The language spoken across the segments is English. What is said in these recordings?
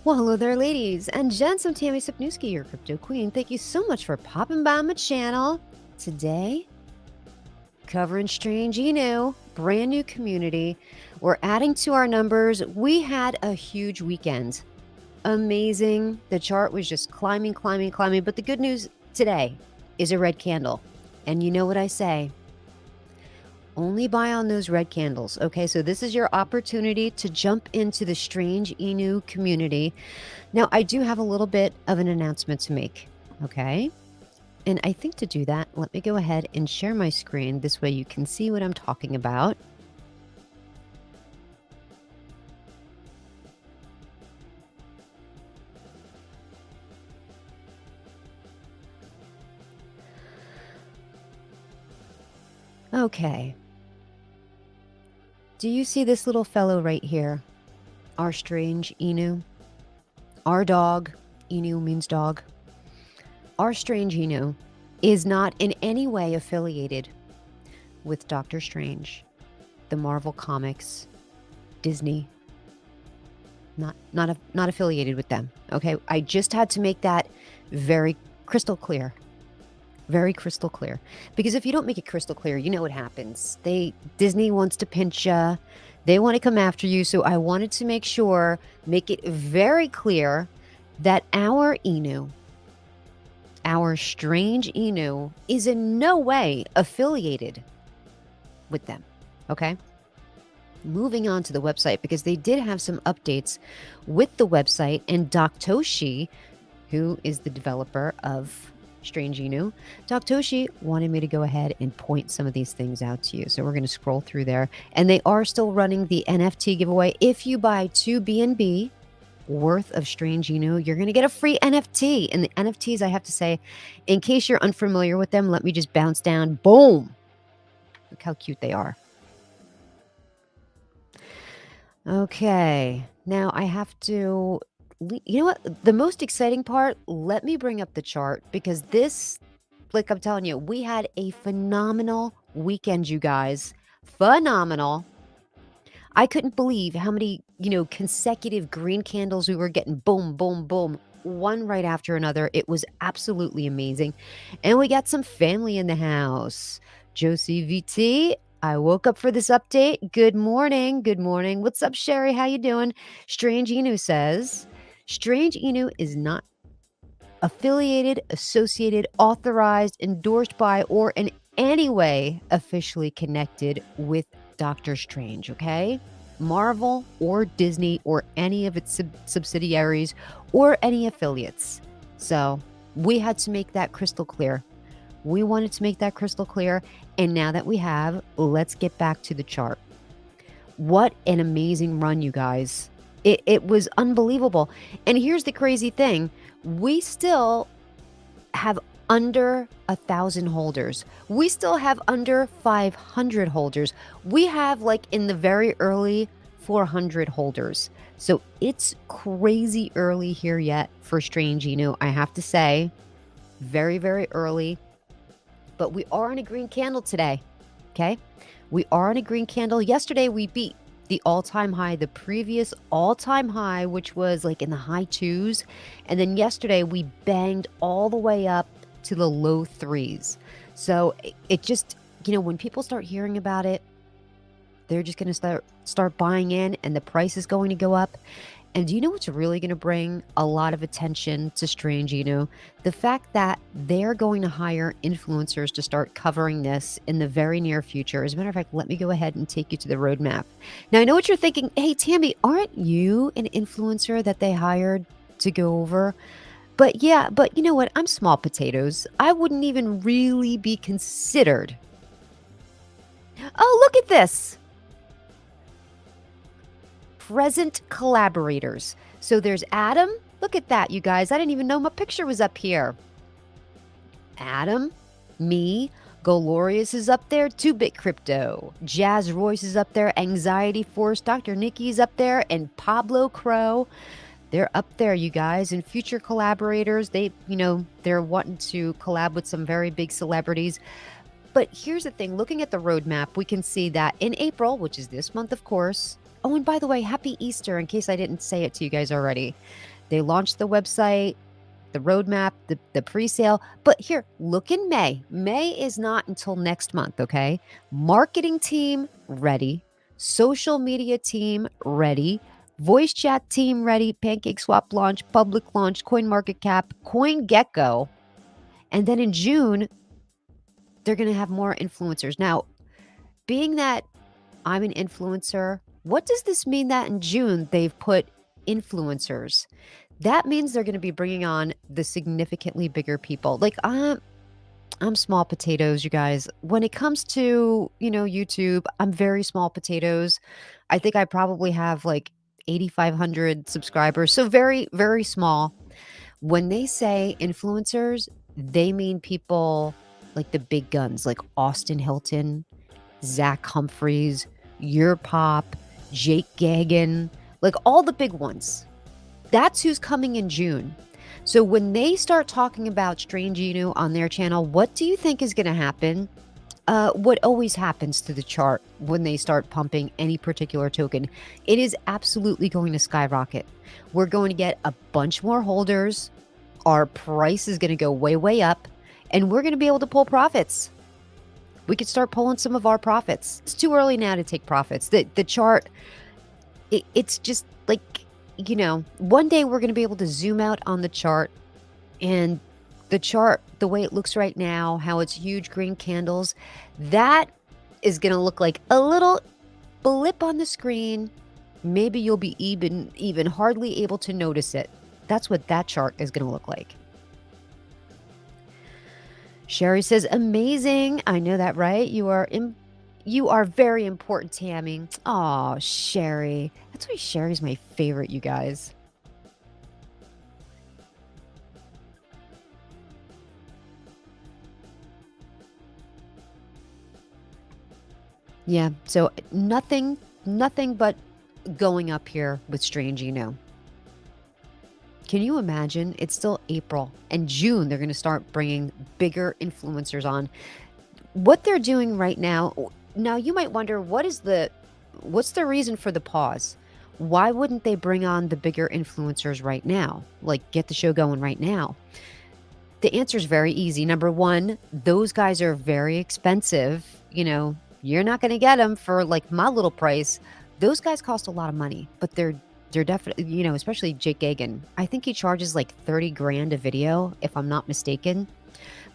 Well, hello there, ladies and gents. I'm Tammy Sipniewski, your crypto queen. Thank you so much for popping by my channel. Today, covering Strange Inu, brand new community. We're adding to our numbers. We had a huge weekend. Amazing. The chart was just climbing. But the good news today is a red candle. And you know what I say? Only buy on those red candles. Okay, so this is your opportunity to jump into the Strange Inu community. Now, I do have a little bit of an announcement to make. Okay. And I think to do that, let me go ahead and share my screen. This way you can see what I'm talking about. Okay. Do you see this little fellow right here? Our Strange Inu. Our dog. Inu means dog. Our Strange Inu is not in any way affiliated with Doctor Strange, the Marvel Comics, Disney. Not affiliated with them. Okay, I just had to make that very crystal clear. Very crystal clear. Because if you don't make it crystal clear, you know what happens. Disney wants to pinch you. They want to come after you. So I wanted to make it very clear that our Inu, our Strange Inu, is in no way affiliated with them. Okay? Moving on to the website, because they did have some updates with the website, and Doktoshi, who is the developer of Strange Inu, Doktoshi wanted me to go ahead and point some of these things out to you. So we're going to scroll through there, and they are still running the NFT giveaway. If you buy 2 BNB worth of Strange Inu, you're going to get a free NFT. And the NFTs, I have to say, in case you're unfamiliar with them, let me just bounce down. Boom! Look how cute they are. Okay, now I have to, you know what? The most exciting part, let me bring up the chart, because this, like I'm telling you, we had a phenomenal weekend, you guys. Phenomenal. I couldn't believe how many, consecutive green candles we were getting. Boom, boom, boom. One right after another. It was absolutely amazing. And we got some family in the house. Josie VT, I woke up for this update. Good morning. Good morning. What's up, Sherry? How you doing? Strange Inu says, Strange Inu is not affiliated, associated, authorized, endorsed by, or in any way officially connected with Doctor Strange, okay? Marvel or Disney or any of its subsidiaries or any affiliates. So we had to make that crystal clear. We wanted to make that crystal clear. And now that we have, let's get back to the chart. What an amazing run, you guys. It was unbelievable. And here's the crazy thing. We still have under 1,000 holders. We still have under 500 holders. We have like in the very early 400 holders. So it's crazy early here yet for Strange Inu, I have to say. Very, very early. But we are on a green candle today, okay? We are on a green candle. Yesterday, we beat the all-time high, the previous all-time high, which was like in the high 2s. And then yesterday, we banged all the way up to the low 3s. So it just, when people start hearing about it, they're just going to start buying in, and the price is going to go up. And do you know what's really going to bring a lot of attention to Strange Inu? The fact that they're going to hire influencers to start covering this in the very near future. As a matter of fact, let me go ahead and take you to the roadmap. Now, I know what you're thinking. Hey, Tammy, aren't you an influencer that they hired to go over? But yeah, but you know what? I'm small potatoes. I wouldn't even really be considered. Oh, look at this. Present collaborators. So there's Adam. Look at that, you guys. I didn't even know my picture was up here. Adam, me, Golorius is up there, 2-Bit Crypto. Jazz Royce is up there, Anxiety Force, Dr. Nikki's up there, and Pablo Crow. They're up there, you guys. And future collaborators, they're wanting to collab with some very big celebrities. But here's the thing, looking at the roadmap, we can see that in April, which is this month, of course. Oh, and by the way, happy Easter in case I didn't say it to you guys already. They launched the website, the roadmap, the pre-sale. But here, look in May. May is not until next month, okay? Marketing team ready, social media team ready, voice chat team ready, Pancake Swap launch, public launch, Coin Market Cap, Coin Gecko. And then in June, they're going to have more influencers. Now, being that I'm an influencer, what does this mean that in June they've put influencers? That means they're going to be bringing on the significantly bigger people. Like I'm small potatoes, you guys. When it comes to, YouTube, I'm very small potatoes. I think I probably have like 8,500 subscribers. So very, very small. When they say influencers, they mean people like the big guns, like Austin Hilton, Zach Humphreys, Your Pop, Jake Gagan, like all the big ones. That's who's coming in June. So when they start talking about Strange Inu on their channel, what do you think is going to happen? What always happens to the chart when they start pumping any particular token, it is absolutely going to skyrocket. We're going to get a bunch more holders. Our price is going to go way, way up, and we're going to be able to pull profits. We could start pulling some of our profits. It's too early now to take profits. The chart, it's just like, one day we're going to be able to zoom out on the chart, and the chart, the way it looks right now, how it's huge green candles, that is going to look like a little blip on the screen. Maybe you'll be even hardly able to notice it. That's what that chart is going to look like. Sherry says, amazing. I know that, right? You are very important, Tammy. Oh, Sherry. That's why Sherry's my favorite, you guys. Yeah, so nothing but going up here with Strange Inu. Can you imagine? It's still April, and June they're going to start bringing bigger influencers on. What they're doing right now, now you might wonder, what's the reason for the pause? Why wouldn't they bring on the bigger influencers right now? Like, get the show going right now? The answer is very easy. Number one, those guys are very expensive. You're not going to get them for like my little price. Those guys cost a lot of money, but they're definitely, especially Jake Gagan. I think he charges like 30 grand a video, if I'm not mistaken.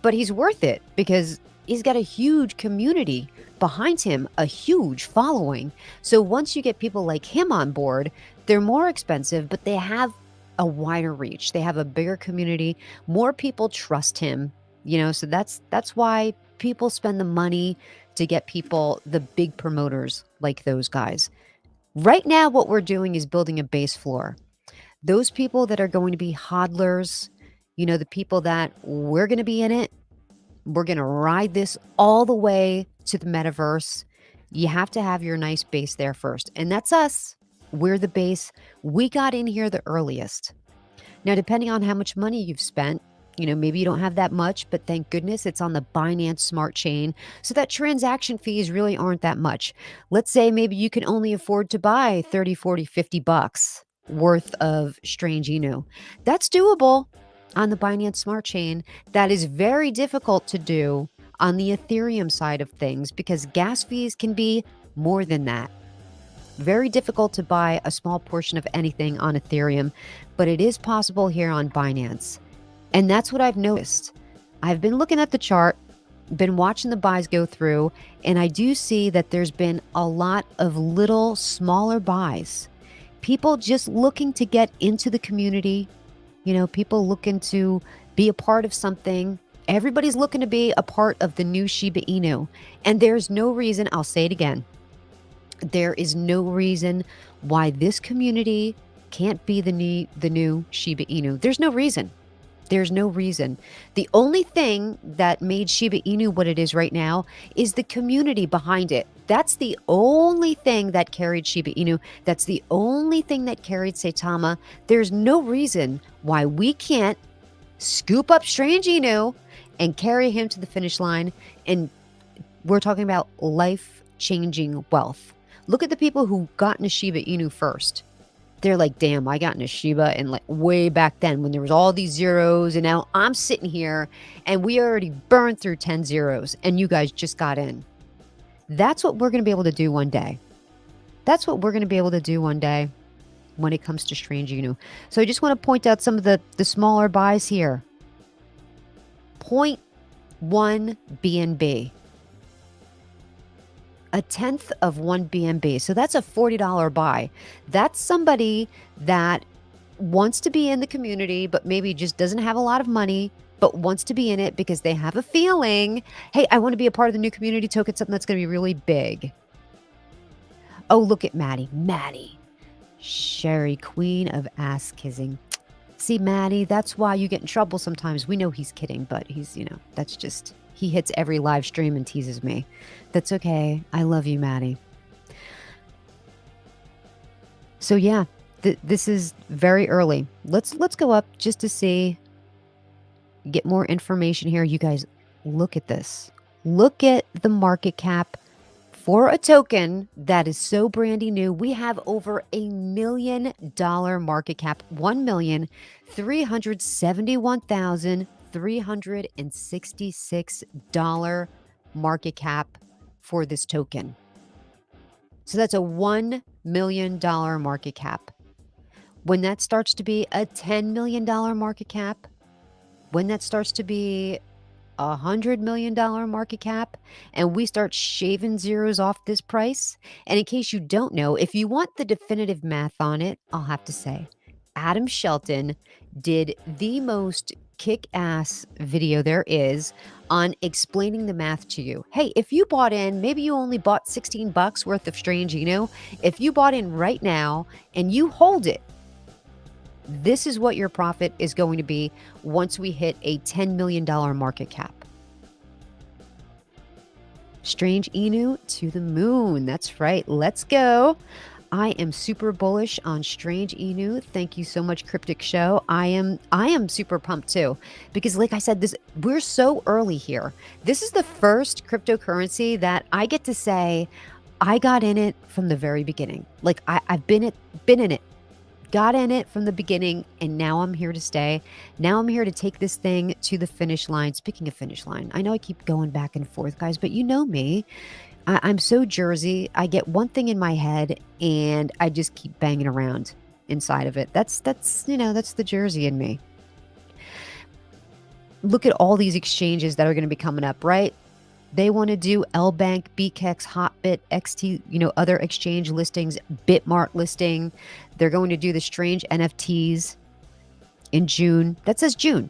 But he's worth it because he's got a huge community behind him, a huge following. So once you get people like him on board, they're more expensive, but they have a wider reach. They have a bigger community. More people trust him, so that's why people spend the money to get people, the big promoters like those guys. Right now, what we're doing is building a base floor. Those people that are going to be hodlers, the people that we're going to be in it, we're going to ride this all the way to the metaverse. You have to have your nice base there first. And that's us. We're the base. We got in here the earliest. Now, depending on how much money you've spent, maybe you don't have that much, but thank goodness it's on the Binance Smart Chain. So that transaction fees really aren't that much. Let's say maybe you can only afford to buy 30, 40, 50 bucks worth of Strange Inu. That's doable on the Binance Smart Chain. That is very difficult to do on the Ethereum side of things because gas fees can be more than that. Very difficult to buy a small portion of anything on Ethereum, but it is possible here on Binance. And that's what I've noticed. I've been looking at the chart, been watching the buys go through, and I do see that there's been a lot of little smaller buys. People just looking to get into the community, people looking to be a part of something. Everybody's looking to be a part of the new Shiba Inu. And there's no reason, I'll say it again, there is no reason why this community can't be the new Shiba Inu. There's no reason. There's no reason. The only thing that made Shiba Inu what it is right now is the community behind it. That's the only thing that carried Shiba Inu. That's the only thing that carried Saitama. There's no reason why we can't scoop up Strange Inu and carry him to the finish line. And we're talking about life-changing wealth. Look at the people who got into Shiba Inu first. They're like, damn, I got into Shiba and like way back then when there was all these zeros, and now I'm sitting here and we already burned through 10 zeros and you guys just got in. That's what we're going to be able to do one day. That's what we're going to be able to do one day when it comes to Strange Inu. So I just want to point out some of the smaller buys here. 0.1 BNB. A tenth of 1 BNB. So that's a $40 buy. That's somebody that wants to be in the community, but maybe just doesn't have a lot of money, but wants to be in it because they have a feeling, hey, I want to be a part of the new community token, something that's going to be really big. Oh, look at Maddie. Maddie. Sherry, queen of ass kissing. See, Maddie, that's why you get in trouble sometimes. We know he's kidding, but he's, that's just, he hits every live stream and teases me. That's okay. I love you, Maddie. So yeah, this is very early. Let's go up just to see, get more information here. You guys, look at this. Look at the market cap for a token that is so brandy new. We have over $1 million market cap, $1,371,366 market cap for this token. So that's a $1 million market cap. When that starts to be a $10 million market cap, when that starts to be $100 million market cap, and we start shaving zeros off this price. And in case you don't know, if you want the definitive math on it, I'll have to say, Adam Shelton did the most kick-ass video there is on explaining the math to you. Hey, if you bought in, maybe you only bought 16 bucks worth of Strange Inu. If you bought in right now and you hold it, this is what your profit is going to be once we hit a $10 million market cap. Strange Inu to the moon. That's right. Let's go. I am super bullish on Strange Inu. Thank you so much, Cryptic Show. I am super pumped too, because like I said, we're so early here. This is the first cryptocurrency that I get to say I got in it from the very beginning. Like I've been in it. Got in it from the beginning, and now I'm here to stay. Now I'm here to take this thing to the finish line. Speaking of finish line, I know I keep going back and forth, guys, but you know me. I'm so Jersey. I get one thing in my head, and I just keep banging around inside of it. That's the Jersey in me. Look at all these exchanges that are going to be coming up, right? They want to do LBank, BKEX, Hotbit, XT, other exchange listings, Bitmart listing. They're going to do the Strange NFTs in June. That says June.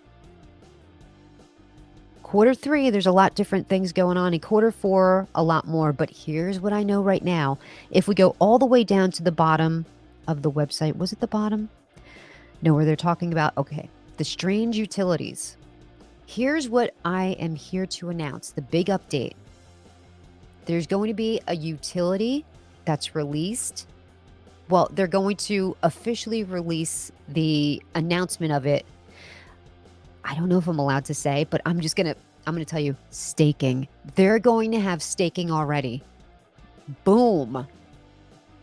Q3, there's a lot different things going on. In Q4, a lot more. But here's what I know right now. If we go all the way down to the bottom of the website, was it the bottom? No, where they're talking about, okay, the Strange utilities. Here's what I am here to announce, the big update. There's going to be a utility that's released. Well, they're going to officially release the announcement of it. I don't know if I'm allowed to say, but I'm going to tell you, staking. They're going to have staking already. Boom.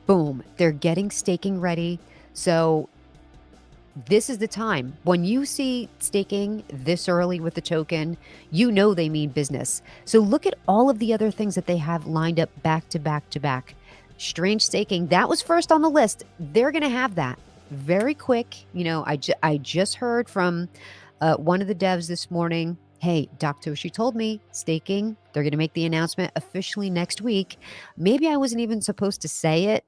Boom. They're getting staking ready. So this is the time. When you see staking this early with the token, you know they mean business. So look at all of the other things that they have lined up back to back to back. Strange staking, that was first on the list. They're going to have that very quick. I just heard from one of the devs this morning. Hey, Dr. She told me staking, they're going to make the announcement officially next week. Maybe I wasn't even supposed to say it.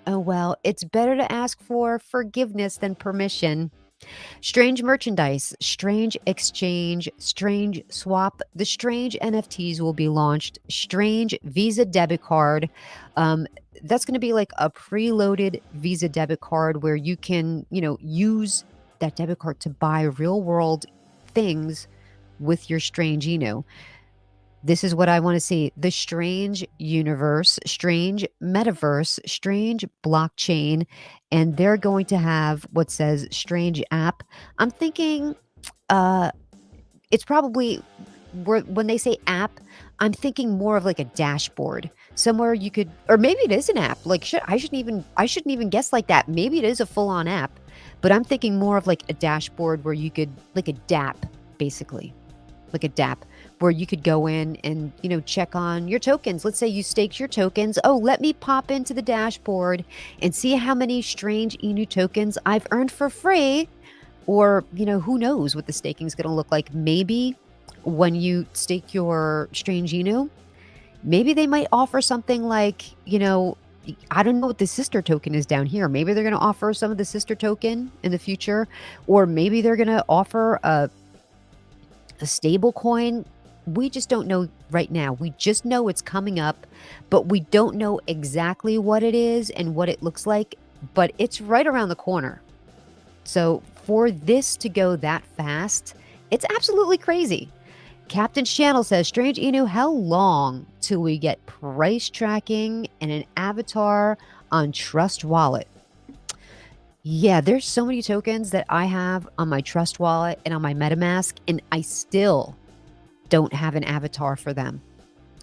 Oh, well, it's better to ask for forgiveness than permission. Strange merchandise, Strange exchange, Strange swap. The Strange NFTs will be launched. Strange Visa debit card. That's going to be like a preloaded Visa debit card where you can, use that debit card to buy real world things with your Strange Inu. This is what I want to see. The Strange universe, Strange metaverse, Strange blockchain, and they're going to have what says Strange app. I'm thinking it's probably, when they say app, I'm thinking more of like a dashboard. somewhere you could, or maybe it is an app. Like, I shouldn't even guess like that. Maybe it is a full-on app, but I'm thinking more of like a dashboard where you could, like a DApp, basically, like a DApp, where you could go in and, check on your tokens. Let's say you staked your tokens. Oh, let me pop into the dashboard and see how many strange Inu tokens I've earned for free. Or, who knows what the staking is going to look like. Maybe when you stake your strange Inu, maybe they might offer something like, I don't know what the sister token is down here. Maybe they're going to offer some of the sister token in the future, or maybe they're going to offer a stable coin. We just don't know right now. We just know it's coming up, but we don't know exactly what it is and what it looks like, but it's right around the corner. So for this to go that fast, it's absolutely crazy. Captain's Channel says, Strange Inu, how long till we get price tracking and an avatar on Trust Wallet? Yeah, there's so many tokens that I have on my Trust Wallet and on my MetaMask, and I still don't have an avatar for them.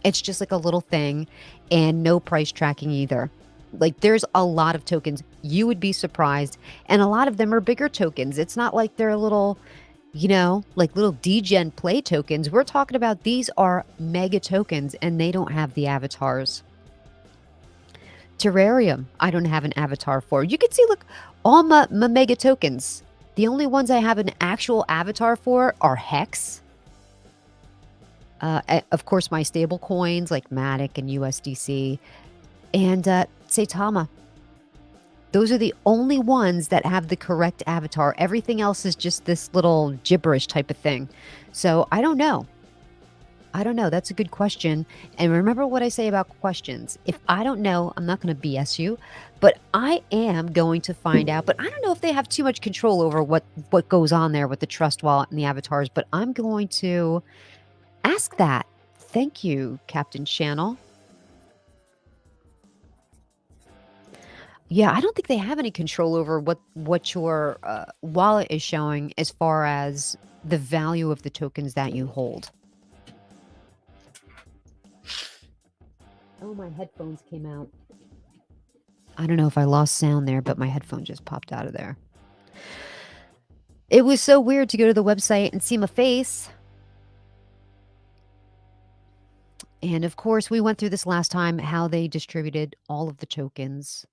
It's just like a little thing, and no price tracking either. Like, there's a lot of tokens. You would be surprised. And a lot of them are bigger tokens. It's not like they're little, like little degen play tokens. We're talking about these are mega tokens, and they don't have the avatars. Terrarium, I don't have an avatar for. You can see, look, all my mega tokens. The only ones I have an actual avatar for are Hex. Of course, my stable coins like Matic and USDC. And Saitama. Those are the only ones that have the correct avatar. Everything else is just this little gibberish type of thing. So I don't know. That's a good question. And remember what I say about questions. If I don't know, I'm not going to BS you, but I am going to find out. But I don't know if they have too much control over what goes on there with the Trust Wallet and the avatars, but I'm going to ask that. Thank you, Captain Channel. Yeah, I don't think they have any control over what your wallet is showing as far as the value of the tokens that you hold. Oh, my headphones came out. I don't know if I lost sound there, but my headphone just popped out of there. It was so weird to go to the website and see my face. And of course, we went through this last time, how they distributed all of the tokens.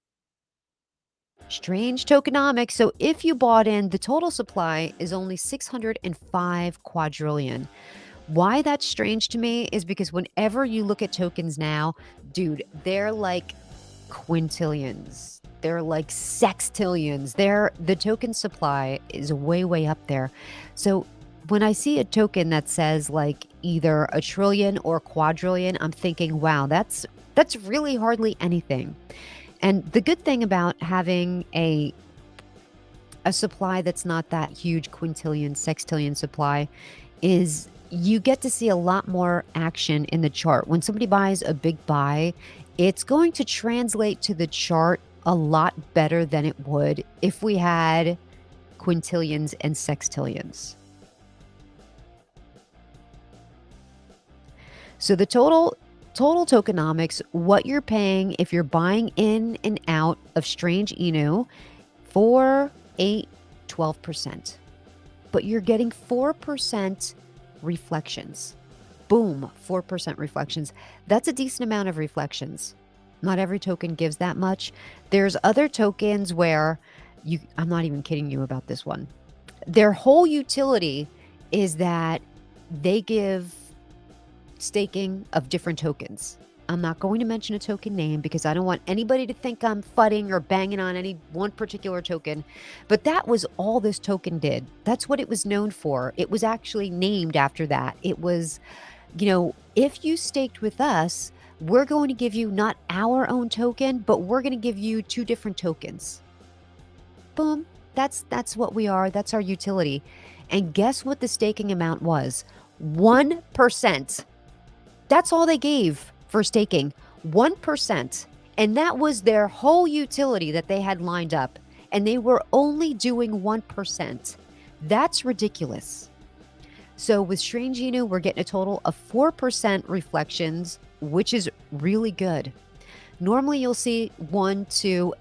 Strange tokenomics. So if you bought in, the total supply is only 605 quadrillion. Why that's strange to me is because whenever you look at tokens now, dude, they're like quintillions. They're like sextillions. The token supply is way, way up there. So when I see a token that says like either a trillion or quadrillion, I'm thinking, wow, that's really hardly anything. And the good thing about having a supply that's not that huge quintillion, sextillion supply is you get to see a lot more action in the chart. When somebody buys a big buy, it's going to translate to the chart a lot better than it would if we had quintillions and sextillions. So the total tokenomics, what you're paying if you're buying in and out of Strange Inu, 4, 8, 12%. But you're getting 4% reflections. Boom, 4% reflections. That's a decent amount of reflections. Not every token gives that much. There's other tokens where I'm not even kidding you about this one. Their whole utility is that they give staking of different tokens. I'm not going to mention a token name because I don't want anybody to think I'm fudding or banging on any one particular token, but that was all this token did. That's what it was known for. It was actually named after that. It was, if you staked with us, we're going to give you not our own token, but we're going to give you 2 different tokens. Boom. That's what we are. That's our utility. And guess what the staking amount was? 1%. That's all they gave for staking, 1%. And that was their whole utility that they had lined up. And they were only doing 1%. That's ridiculous. So with Strange Inu, we're getting a total of 4% reflections, which is really good. Normally you'll see 1, 2,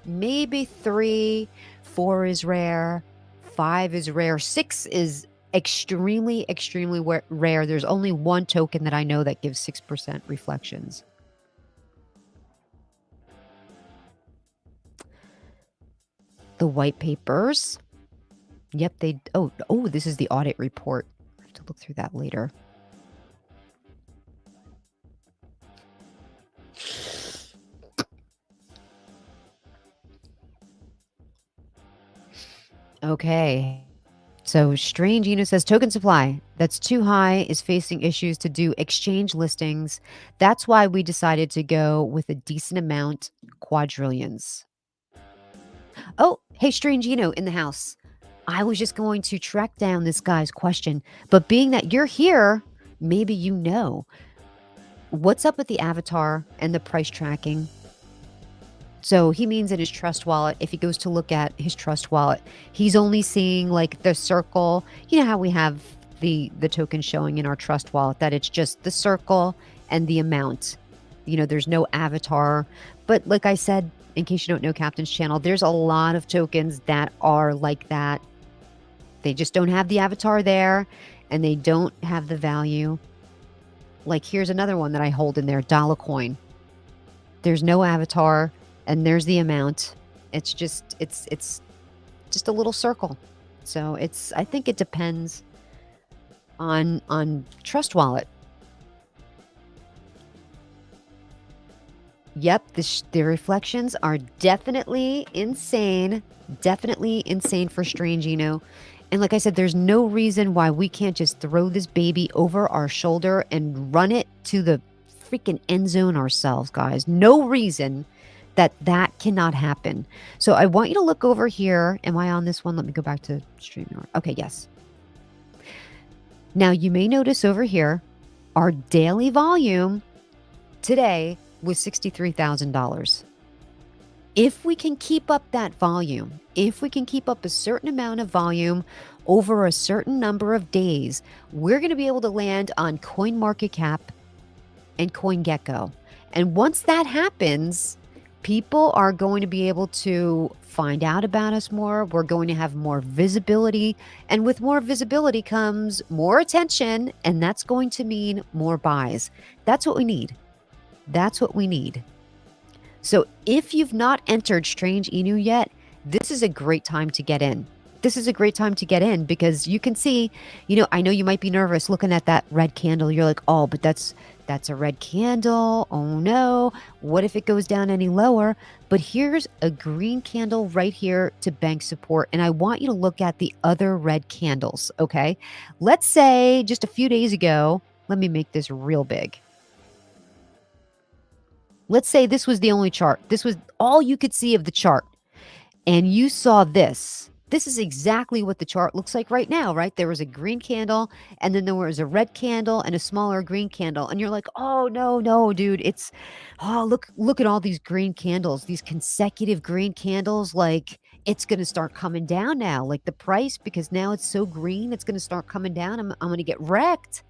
maybe 3, 4 is rare, 5 is rare, 6 is extremely, extremely rare. There's only one token that I know that gives 6% reflections. The white papers. Yep, this is the audit report. I have to look through that later. Okay. So Strange Inu says token supply that's too high is facing issues to do exchange listings. That's why we decided to go with a decent amount, quadrillions. Oh, hey, Strange Inu in the house. I was just going to track down this guy's question, but being that you're here, maybe you know. What's up with the avatar and the price tracking? So he means in his trust wallet, if he goes to look at his trust wallet, he's only seeing like the circle. You know how we have the token showing in our trust wallet that it's just the circle and the amount. You know, there's no avatar. But like I said, in case you don't know Captain's channel, there's a lot of tokens that are like that. They just don't have the avatar there and they don't have the value. Like here's another one that I hold in there, dollar coin. There's no avatar. And there's the amount. It's just a little circle. So I think it depends on trust wallet. Yep, the reflections are definitely insane. Definitely insane for Strange Inu. And like I said, there's no reason why we can't just throw this baby over our shoulder and run it to the freaking end zone ourselves, guys. No reason that cannot happen. So I want you to look over here. Am I on this one? Let me go back to StreamYard. Okay, yes. Now you may notice over here, our daily volume today was $63,000. If we can keep up that volume, if we can keep up a certain amount of volume over a certain number of days, we're going to be able to land on CoinMarketCap and CoinGecko. And once that happens, people are going to be able to find out about us more. We're going to have more visibility. And with more visibility comes more attention. And that's going to mean more buys. That's what we need. That's what we need. So if you've not entered Strange Inu yet, this is a great time to get in. This is a great time to get in because you can see, you know, I know you might be nervous looking at that red candle. You're like, oh, but that's a red candle. Oh no. What if it goes down any lower? But here's a green candle right here to bank support. And I want you to look at the other red candles. Okay. Let's say just a few days ago, let me make this real big. Let's say this was the only chart. This was all you could see of the chart. And you saw this. This is exactly what the chart looks like right now, right? There was a green candle and then there was a red candle and a smaller green candle. And you're like, oh, no, dude. Look at all these green candles, these consecutive green candles. Like it's going to start coming down now, like the price, because now it's so green, it's going to start coming down. I'm going to get wrecked.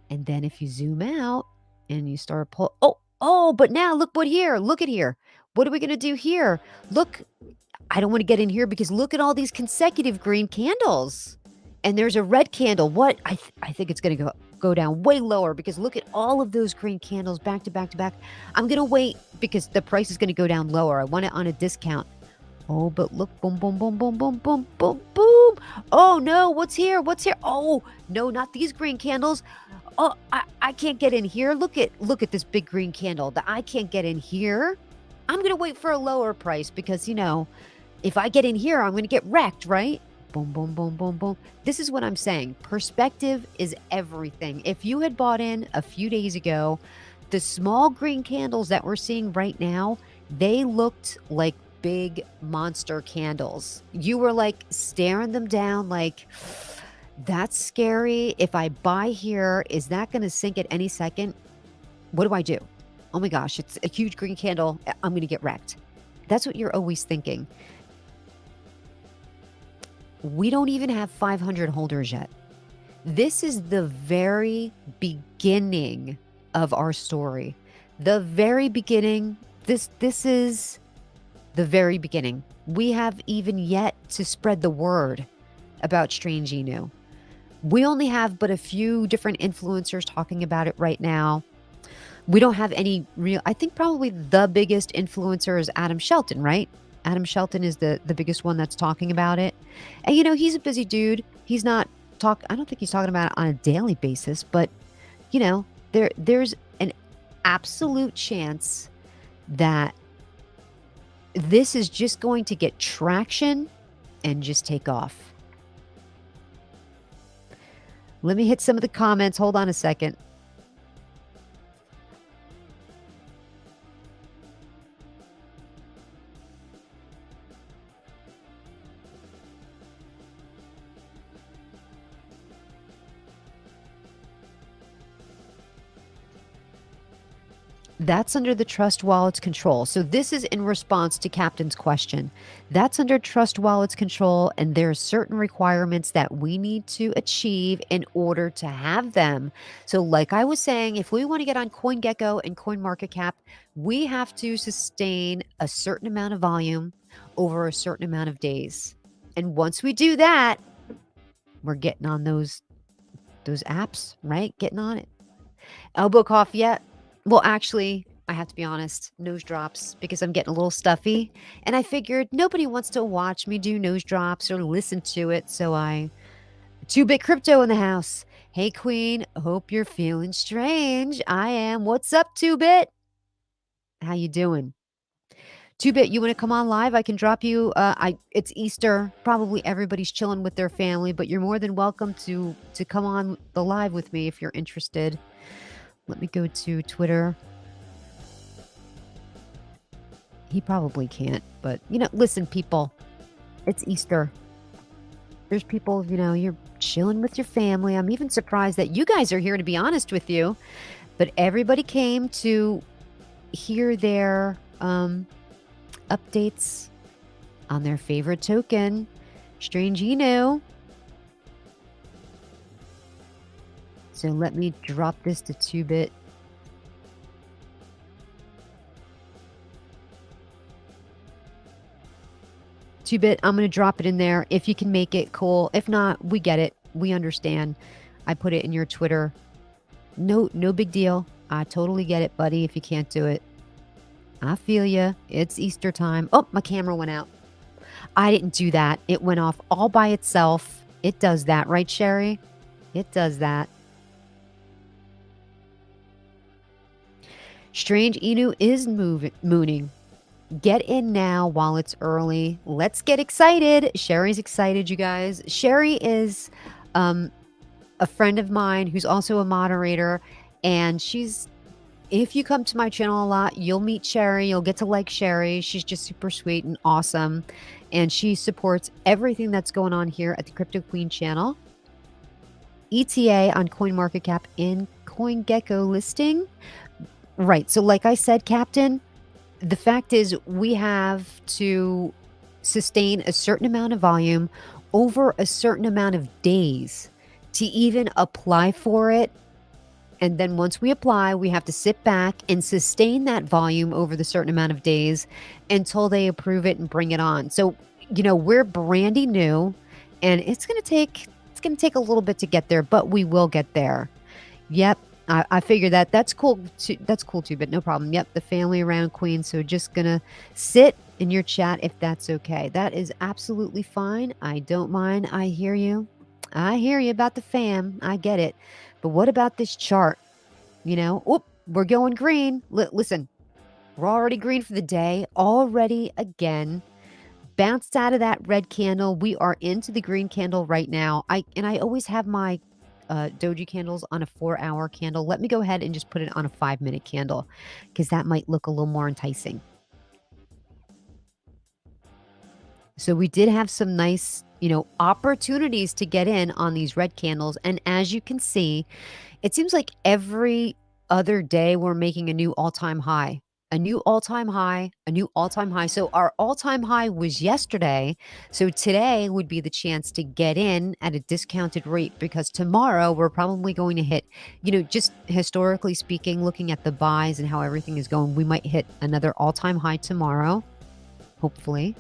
And then if you zoom out and you start but now look at here. What are we going to do here? Look, I don't want to get in here because look at all these consecutive green candles. And there's a red candle. What? I think it's going to go down way lower because look at all of those green candles back to back to back. I'm going to wait because the price is going to go down lower. I want it on a discount. Oh, but look, boom, boom, boom, boom, boom, boom, boom, boom. Oh, no, what's here? Oh, no, not these green candles. Oh, I can't get in here. Look at this big green candle. I can't get in here. I'm going to wait for a lower price because, you know, if I get in here, I'm going to get wrecked, right? Boom, boom, boom, boom, boom. This is what I'm saying. Perspective is everything. If you had bought in a few days ago, the small green candles that we're seeing right now, they looked like big monster candles. You were like staring them down like, that's scary. If I buy here, is that going to sink at any second? What do I do? Oh my gosh, it's a huge green candle. I'm going to get wrecked. That's what you're always thinking. We don't even have 500 holders yet. This is the very beginning of our story. The very beginning, this is the very beginning. We have even yet to spread the word about Strange Inu. We only have but a few different influencers talking about it right now. We don't have any real, I think probably the biggest influencer is Adam Shelton, right? Adam Shelton is the biggest one that's talking about it. And he's a busy dude. He's not I don't think he's talking about it on a daily basis, but you know, there's an absolute chance that this is just going to get traction and just take off. Let me hit some of the comments. Hold on a second. That's under the Trust Wallet's control. So this is in response to Captain's question. That's under Trust Wallet's control, and there are certain requirements that we need to achieve in order to have them. So like I was saying, if we want to get on CoinGecko and CoinMarketCap, we have to sustain a certain amount of volume over a certain amount of days. And once we do that, we're getting on those apps, right? Getting on it. Elbow cough yet? Well, actually, I have to be honest, nose drops because I'm getting a little stuffy. And I figured nobody wants to watch me do nose drops or listen to it. So 2-bit crypto in the house. Hey, Queen, hope you're feeling strange. I am. What's up, 2-bit? How you doing? 2-bit, you want to come on live? I can drop you. It's Easter. Probably everybody's chilling with their family, but you're more than welcome to come on the live with me if you're interested. Let me go to Twitter. He probably can't, but listen, people, it's Easter. There's people, you're chilling with your family. I'm even surprised that you guys are here, to be honest with you. But everybody came to hear their updates on their favorite token, Strange Inu. So let me drop this to 2-bit. I'm going to drop it in there. If you can make it, cool. If not, we get it. We understand. I put it in your Twitter. No big deal. I totally get it, buddy, if you can't do it. I feel you. It's Easter time. Oh, my camera went out. I didn't do that. It went off all by itself. It does that, right, Sherry? It does that. Strange Inu is mooning. Get in now while it's early. Let's get excited. Sherry's excited, you guys. Sherry is a friend of mine who's also a moderator, and if you come to my channel a lot, you'll meet Sherry. You'll get to like Sherry. She's just super sweet and awesome, and she supports everything that's going on here at the Crypto Queen channel. ETA on CoinMarketCap and CoinGecko listing. Right. So like I said, Captain, the fact is we have to sustain a certain amount of volume over a certain amount of days to even apply for it. And then once we apply, we have to sit back and sustain that volume over the certain amount of days until they approve it and bring it on. So, we're brandy new, and it's going to take a little bit to get there, but we will get there. Yep. I figured that's cool. That's cool too, but no problem. Yep. The family around Queen. So just going to sit in your chat if that's okay. That is absolutely fine. I don't mind. I hear you. I hear you about the fam. I get it. But what about this chart? We're going green. Listen, we're already green for the day. Already again. Bounced out of that red candle. We are into the green candle right now. I always have my doji candles on a 4-hour candle. Let me go ahead and just put it on a 5-minute candle because that might look a little more enticing. So we did have some nice, opportunities to get in on these red candles. And as you can see, it seems like every other day we're making a new all-time high. A new all-time high, a new all-time high. So our all-time high was yesterday. So today would be the chance to get in at a discounted rate because tomorrow we're probably going to hit, just historically speaking, looking at the buys and how everything is going, we might hit another all-time high tomorrow, hopefully.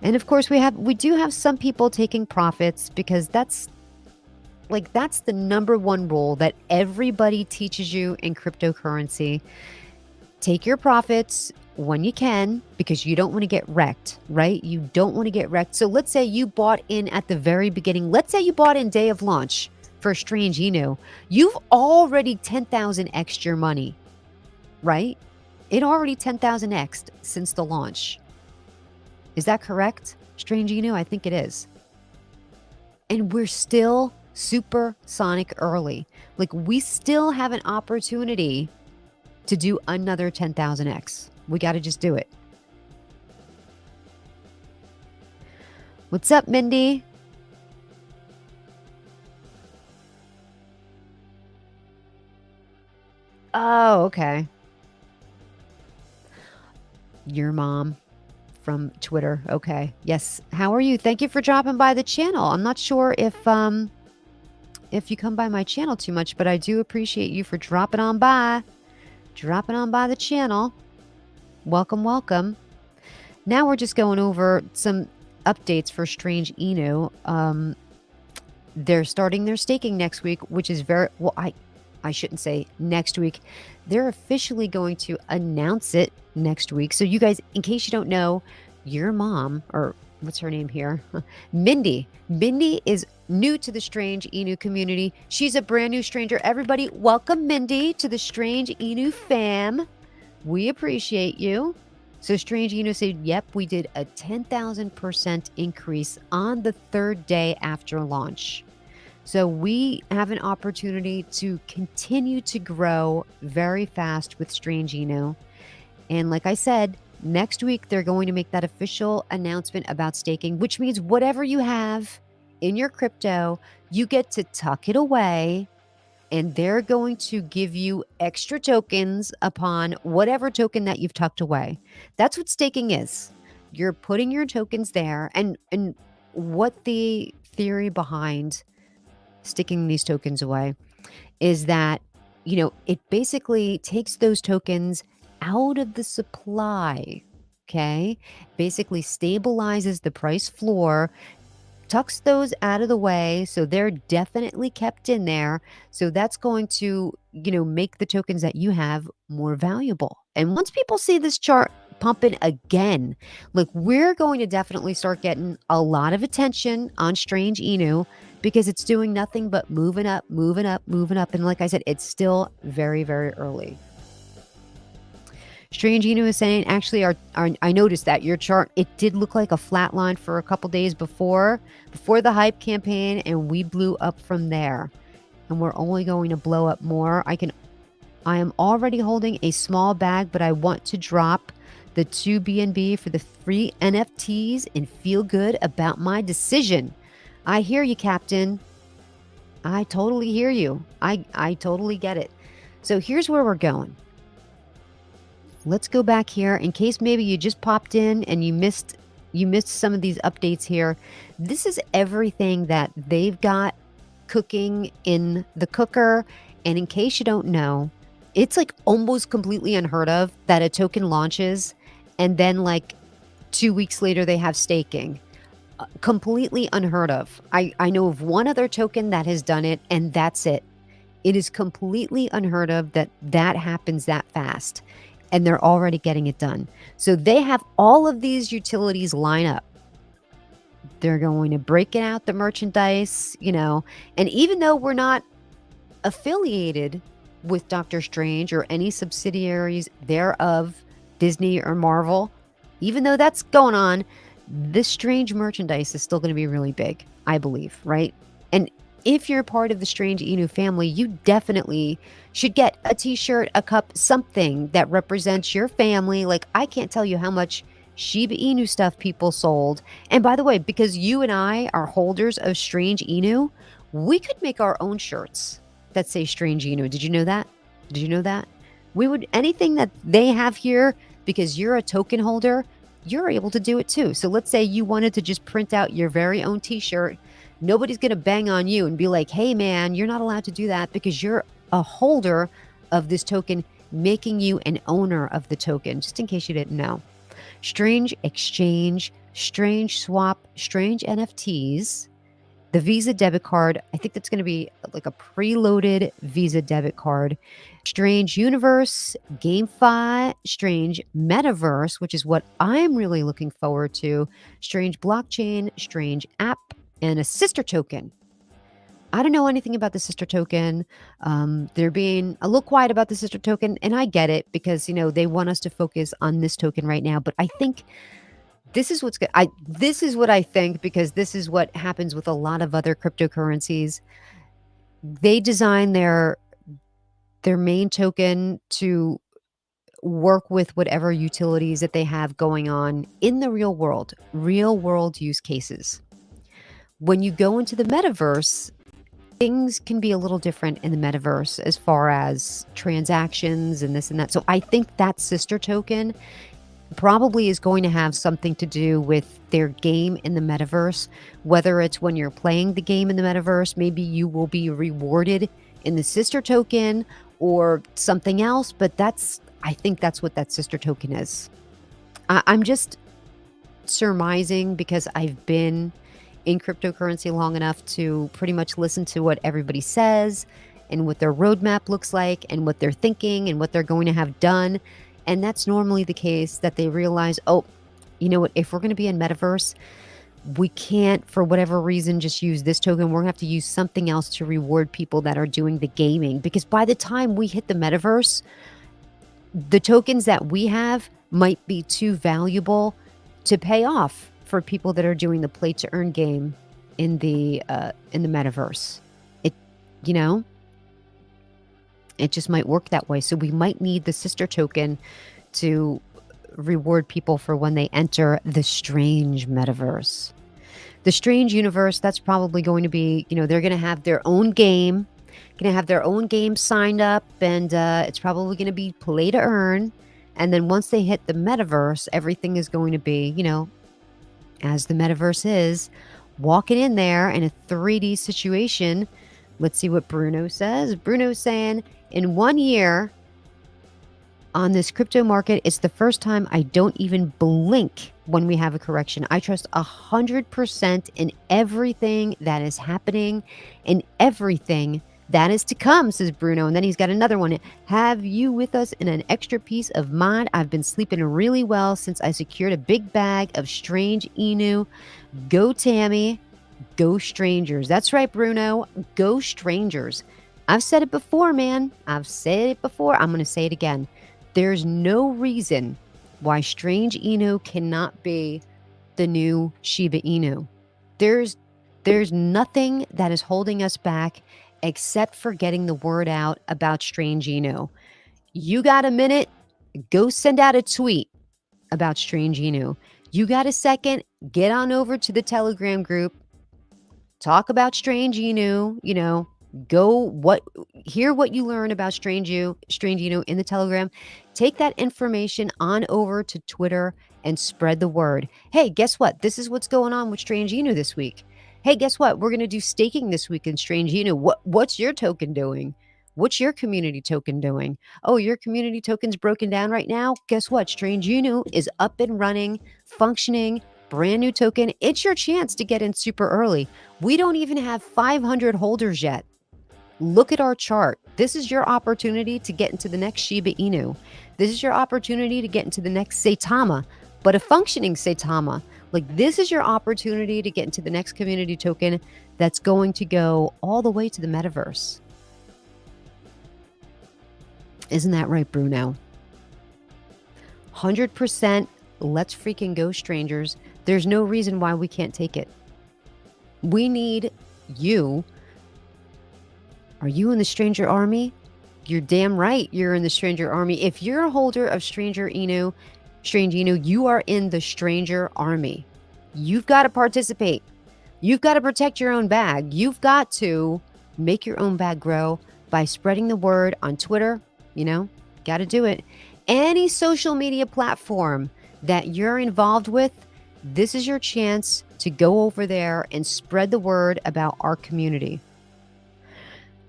And of course, we do have some people taking profits because that's the number one rule that everybody teaches you in cryptocurrency. Take your profits when you can because you don't want to get wrecked, right? You don't want to get wrecked. So let's say you bought in at the very beginning. Let's say you bought in day of launch for Strange Inu. You've already 10,000x your money, right? It already 10,000x since the launch. Is that correct, Strange Inu? I think it is. And we're still supersonic early. Like we still have an opportunity to do another 10,000x. We got to just do it. What's up, Mindy? Oh, okay. Your mom from Twitter. Okay. Yes. How are you? Thank you for dropping by the channel. I'm not sure if you come by my channel too much, but I do appreciate you for dropping on by the channel. Welcome, welcome. Now we're just going over some updates for Strange Inu. They're starting their staking next week, which is I shouldn't say next week. They're officially going to announce it next week. So you guys, in case you don't know, your mom, or what's her name here? Mindy. Mindy is new to the Strange Inu community. She's a brand new stranger. Everybody, welcome Mindy to the Strange Inu fam. We appreciate you. So Strange Inu said, yep, we did a 10,000% increase on the third day after launch. So we have an opportunity to continue to grow very fast with Strange Inu. And like I said, next week, they're going to make that official announcement about staking, which means whatever you have in your crypto, you get to tuck it away and they're going to give you extra tokens upon whatever token that you've tucked away. That's what staking is. You're putting your tokens there. And what the theory behind sticking these tokens away is that, it basically takes those tokens out of the supply, okay? Basically stabilizes the price floor, tucks those out of the way so they're definitely kept in there. So that's going to, make the tokens that you have more valuable. And once people see this chart pumping again, look, we're going to definitely start getting a lot of attention on Strange Inu because it's doing nothing but moving up, moving up, moving up. And like I said, it's still very, very early. Strange Inu is saying, actually, I noticed that your chart, it did look like a flat line for a couple days before the hype campaign, and we blew up from there. And we're only going to blow up more. I am already holding a small bag, but I want to drop the 2 BNB for the free NFTs and feel good about my decision. I hear you, Captain. I totally hear you. I totally get it. So here's where we're going. Let's go back here in case maybe you just popped in and you missed some of these updates here. This is everything that they've got cooking in the cooker. And in case you don't know, it's like almost completely unheard of that a token launches and then like 2 weeks later they have staking. Completely unheard of. I know of one other token that has done it, and that's it. It is completely unheard of that happens that fast. And they're already getting it done. So they have all of these utilities line up. They're going to break it out the merchandise, and even though we're not affiliated with Doctor Strange or any subsidiaries thereof, Disney or Marvel, even though that's going on, this Strange merchandise is still going to be really big, I believe, right? And if you're part of the Strange Inu family, you definitely should get a t-shirt, a cup, something that represents your family. Like, I can't tell you how much Shiba Inu stuff people sold. And by the way, because you and I are holders of Strange Inu, we could make our own shirts that say Strange Inu. Did you know that? Did you know that? We would anything that they have here because you're a token holder, you're able to do it too. So let's say you wanted to just print out your very own t-shirt. Nobody's going to bang on you and be like, "Hey man, you're not allowed to do that because you're a holder of this token, making you an owner of the token." Just in case you didn't know. Strange exchange, strange swap, strange NFTs. The Visa debit card, I think that's going to be like a preloaded Visa debit card. Strange Universe, GameFi, Strange Metaverse, which is what I'm really looking forward to. Strange Blockchain, Strange App, and a sister token. I don't know anything about the sister token. They're being a little quiet about the sister token, and I get it because they want us to focus on this token right now. But I think this is what's good. This is what I think because this is what happens with a lot of other cryptocurrencies. They design their main token to work with whatever utilities that they have going on in the real world use cases. When you go into the metaverse, things can be a little different in the metaverse as far as transactions and this and that. So I think that sister token probably is going to have something to do with their game in the metaverse, whether it's when you're playing the game in the metaverse, maybe you will be rewarded in the sister token or something else, but I think that's what that sister token is. I'm just surmising because I've been in cryptocurrency long enough to pretty much listen to what everybody says and what their roadmap looks like and what they're thinking and what they're going to have done. And that's normally the case that they realize, oh, you know what, if we're going to be in metaverse, we can't, for whatever reason, just use this token. We're going to have to use something else to reward people that are doing the gaming. Because by the time we hit the metaverse, the tokens that we have might be too valuable to pay off for people that are doing the play to earn game in the metaverse. You know, it just might work that way. So we might need the sister token to reward people for when they enter the strange metaverse. The strange universe, that's probably going to be, they're going to have their own game, signed up, and it's probably going to be play to earn. And then once they hit the metaverse, everything is going to be, as the metaverse is, walking in there in a 3D situation. Let's see what Bruno says. Bruno's saying, in 1 year on this crypto market, it's the first time I don't even blink when we have a correction. I trust 100% in everything that is happening and everything that is to come, says Bruno. And then he's got another one. Have you with us in an extra peace of mind? I've been sleeping really well since I secured a big bag of strange Inu. Go Tammy, go strangers. That's right, Bruno. Go strangers. I've said it before, man. I've said it before. I'm going to say it again. There's no reason why strange Inu cannot be the new Shiba Inu. There's nothing that is holding us back except for getting the word out about strange Inu. You got a minute? Go send out a tweet about strange Inu. You got a second? Get on over to the Telegram group. Talk about strange Inu, hear what you learn about strange Inu in the Telegram. Take that information on over to Twitter and spread the word. Hey, guess what? This is what's going on with strange Inu this week. Hey, guess what? We're going to do staking this week in strange Inu. What's your token doing? What's your community token doing? Oh, your community token's broken down right now? Guess what? Strange Inu is up and running, functioning, brand new token. It's your chance to get in super early. We don't even have 500 holders yet. Look at our chart. This is your opportunity to get into the next Shiba Inu. This is your opportunity to get into the next Saitama, but a functioning Saitama. Like, this is your opportunity to get into the next community token that's going to go all the way to the metaverse. Isn't that right, Bruno? 100%. Let's freaking go, strangers. There's no reason why we can't take it. We need you. Are you in the stranger army? You're damn right you're in the stranger army. If you're a holder of strange Inu, you are in the stranger army. You've got to participate. You've got to protect your own bag. You've got to make your own bag grow by spreading the word on Twitter. Get got to do it. Any social media platform that you're involved with, this is your chance to go over there and spread the word about our community.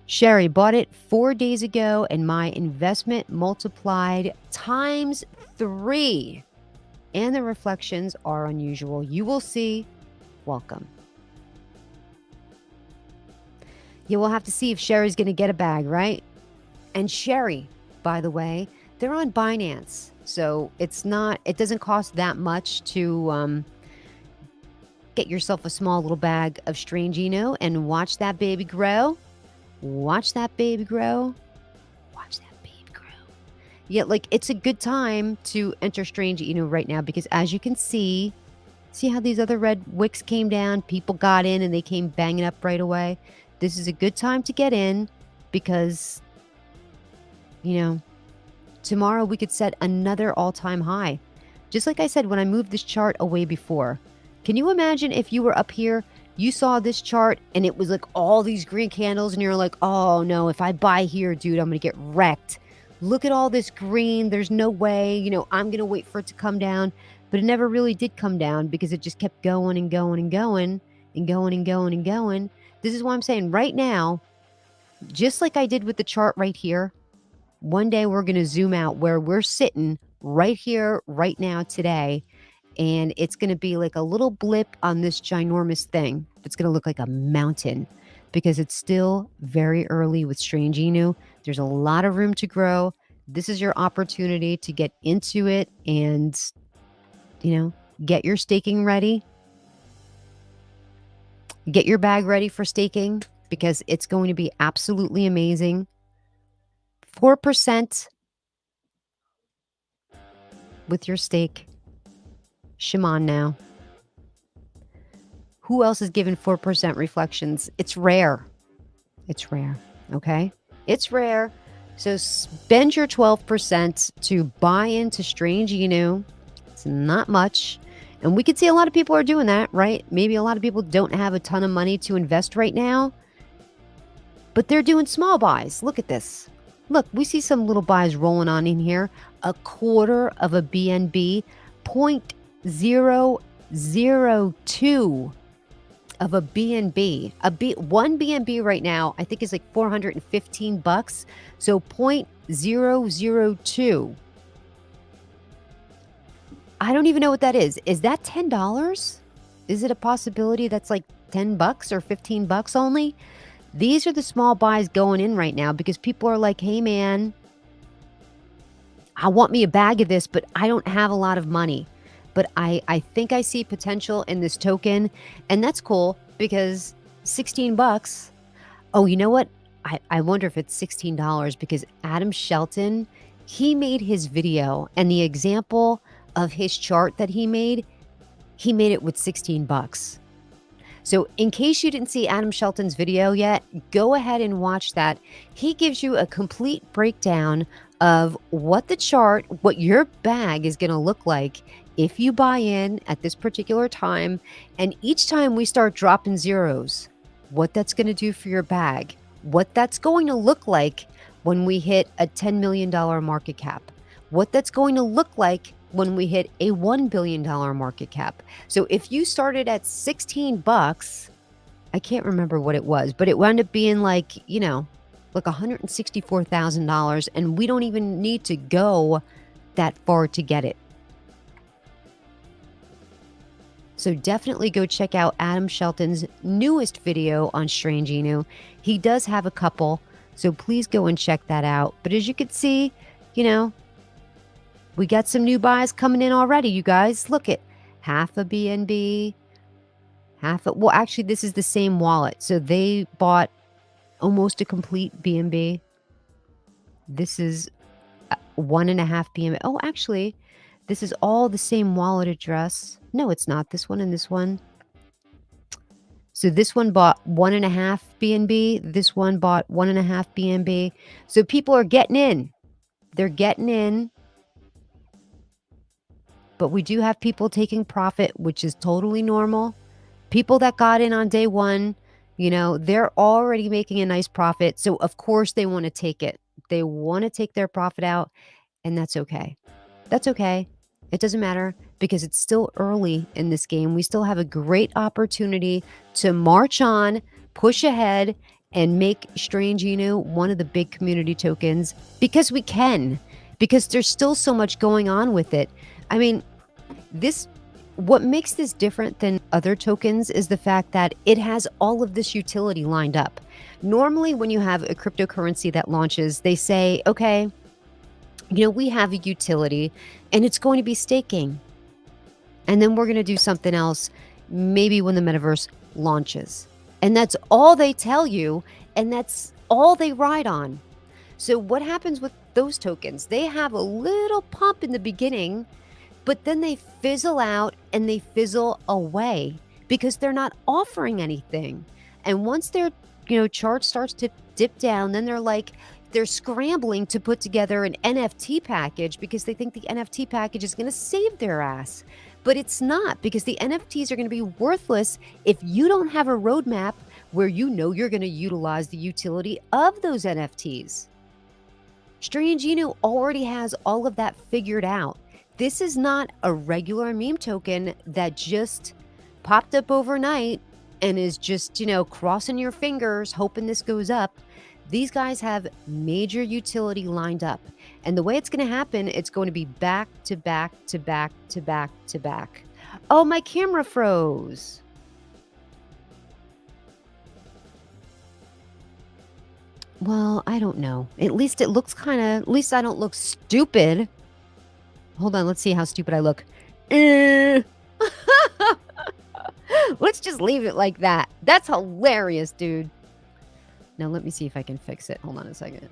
Sherry bought it 4 days ago and my investment multiplied times 3. And the reflections are unusual. You will see. Welcome. You will have to see if Sherry's going to get a bag, right? And Sherry, by the way, they're on Binance. So it doesn't cost that much to get yourself a small little bag of Strange Inu and watch that baby grow. Watch that baby grow. Watch that baby grow. Yeah, like it's a good time to enter Strange Inu right now because as you can see how these other red wicks came down? People got in and they came banging up right away. This is a good time to get in because, tomorrow we could set another all-time high. Just like I said when I moved this chart away before. Can you imagine if you were up here, you saw this chart and it was like all these green candles and you're like, oh no, if I buy here, dude, I'm going to get wrecked. Look at all this green. There's no way, I'm going to wait for it to come down. But it never really did come down because it just kept going and going and going and going and going and going. This is why I'm saying right now, just like I did with the chart right here, one day we're going to zoom out where we're sitting right here, right now, today. And it's going to be like a little blip on this ginormous thing. It's going to look like a mountain because it's still very early with Strange Inu. There's a lot of room to grow. This is your opportunity to get into it and, get your staking ready. Get your bag ready for staking because it's going to be absolutely amazing. 4% with your stake. Shimon now. Who else is giving 4% reflections? It's rare. It's rare. Okay? It's rare. So spend your 12% to buy into Strange Inu. It's not much. And we could see a lot of people are doing that, right? Maybe a lot of people don't have a ton of money to invest right now, but they're doing small buys. Look at this. Look, we see some little buys rolling on in here. 1/4 of a BNB, 0.002 of a BNB. One BNB right now, I think is like $415. So 0.002. I don't even know what that is. Is that $10? Is it a possibility that's like $10 or $15 only? These are the small buys going in right now because people are like, hey man, I want me a bag of this, but I don't have a lot of money. But I think I see potential in this token. And that's cool because $16. Oh, you know what? I wonder if it's $16 because Adam Shelton, he made his video and the example of his chart that he made it with $16. So in case you didn't see Adam Shelton's video yet, go ahead and watch that. He gives you a complete breakdown of what the chart, what your bag is going to look like if you buy in at this particular time. And each time we start dropping zeros, what that's going to do for your bag, what that's going to look like when we hit a $10 million market cap, what that's going to look like when we hit a $1 billion market cap. So if you started at $16, I can't remember what it was, but it wound up being like, like $164,000, and we don't even need to go that far to get it. So definitely go check out Adam Shelton's newest video on Strange Inu. He does have a couple, so please go and check that out. But as you can see, we got some new buys coming in already, you guys. Look at half a BNB, well, actually, this is the same wallet. So they bought almost a complete BNB. This is 1.5 BNB. Oh, actually, this is all the same wallet address. No, it's not. This one and this one. So this one bought 1.5 BNB. This one bought 1.5 BNB. So people are getting in. They're getting in. But we do have people taking profit, which is totally normal. People that got in on day one, they're already making a nice profit. So of course they want to take it. They want to take their profit out, and that's okay. That's okay. It doesn't matter because it's still early in this game. We still have a great opportunity to march on, push ahead, and make Strange Inu one of the big community tokens because we can, because there's still so much going on with it. I mean, this what makes this different than other tokens is the fact that it has all of this utility lined up. Normally, when you have a cryptocurrency that launches, they say, okay, we have a utility and it's going to be staking. And then we're going to do something else, maybe when the metaverse launches. And that's all they tell you. And that's all they ride on. So what happens with those tokens? They have a little pump in the beginning, but then they fizzle out and they fizzle away because they're not offering anything. And once their chart starts to dip down, then they're scrambling to put together an NFT package because they think the NFT package is going to save their ass. But it's not, because the NFTs are going to be worthless if you don't have a roadmap where you're going to utilize the utility of those NFTs. Strange Inu already has all of that figured out. This is not a regular meme token that just popped up overnight and is just, crossing your fingers, hoping this goes up. These guys have major utility lined up. And the way it's going to happen, it's going to be back to back to back to back to back. Oh, my camera froze. Well, I don't know. At least it looks at least I don't look stupid. Hold on, let's see how stupid I look. Let's just leave it like that. That's hilarious, dude. Now let me see if I can fix it. Hold on a second.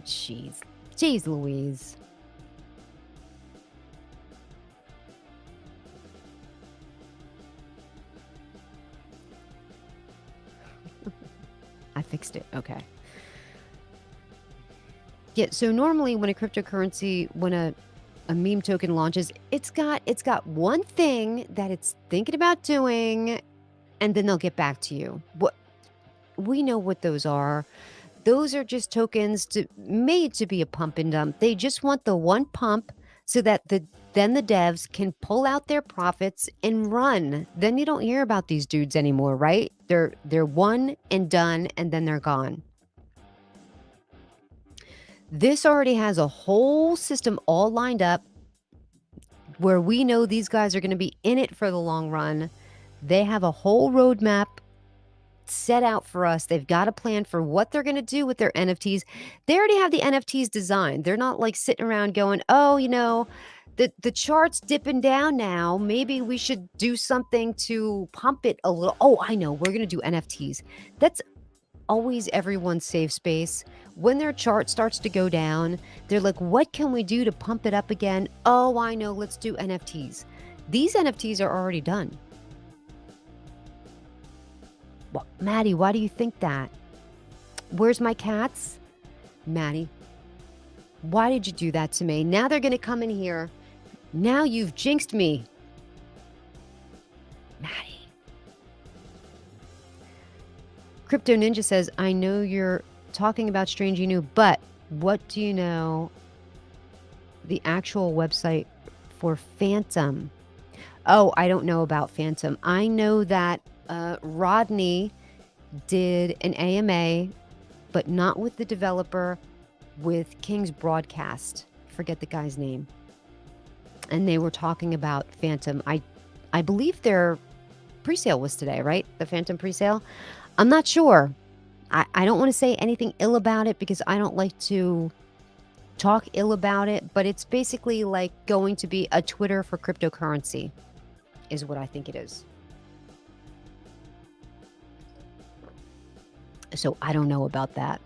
Jeez Louise. I fixed it. Okay. Yeah, so normally when a meme token launches, it's got one thing that it's thinking about doing, and then they'll get back to you. We know what those are. Those are just tokens made to be a pump and dump. They just want the one pump so that then the devs can pull out their profits and run. Then you don't hear about these dudes anymore, right? They're one and done, and then they're gone. This already has a whole system all lined up where we know these guys are going to be in it for the long run. They have a whole roadmap set out for us. They've got a plan for what they're going to do with their NFTs. They already have the NFTs designed. They're not like sitting around going, oh, the chart's dipping down now. Maybe we should do something to pump it a little. Oh, I know. We're going to do NFTs. That's always everyone's safe space. When their chart starts to go down, they're like, what can we do to pump it up again? Oh, I know. Let's do NFTs. These NFTs are already done. Well, Maddie, why do you think that? Where's my cats? Maddie, why did you do that to me? Now they're going to come in here. Now you've jinxed me. Maddie. Crypto Ninja says, I know you're talking about Strange Inu, but what do you know the actual website for Phantom? Oh, I don't know about Phantom. I know that Rodney did an AMA, but not with the developer, with King's Broadcast. Forget the guy's name. And they were talking about Phantom. I believe their presale was today, right? The Phantom presale. I'm not sure. I don't want to say anything ill about it because I don't like to talk ill about it, but it's basically like going to be a Twitter for cryptocurrency is what I think it is. So I don't know about that.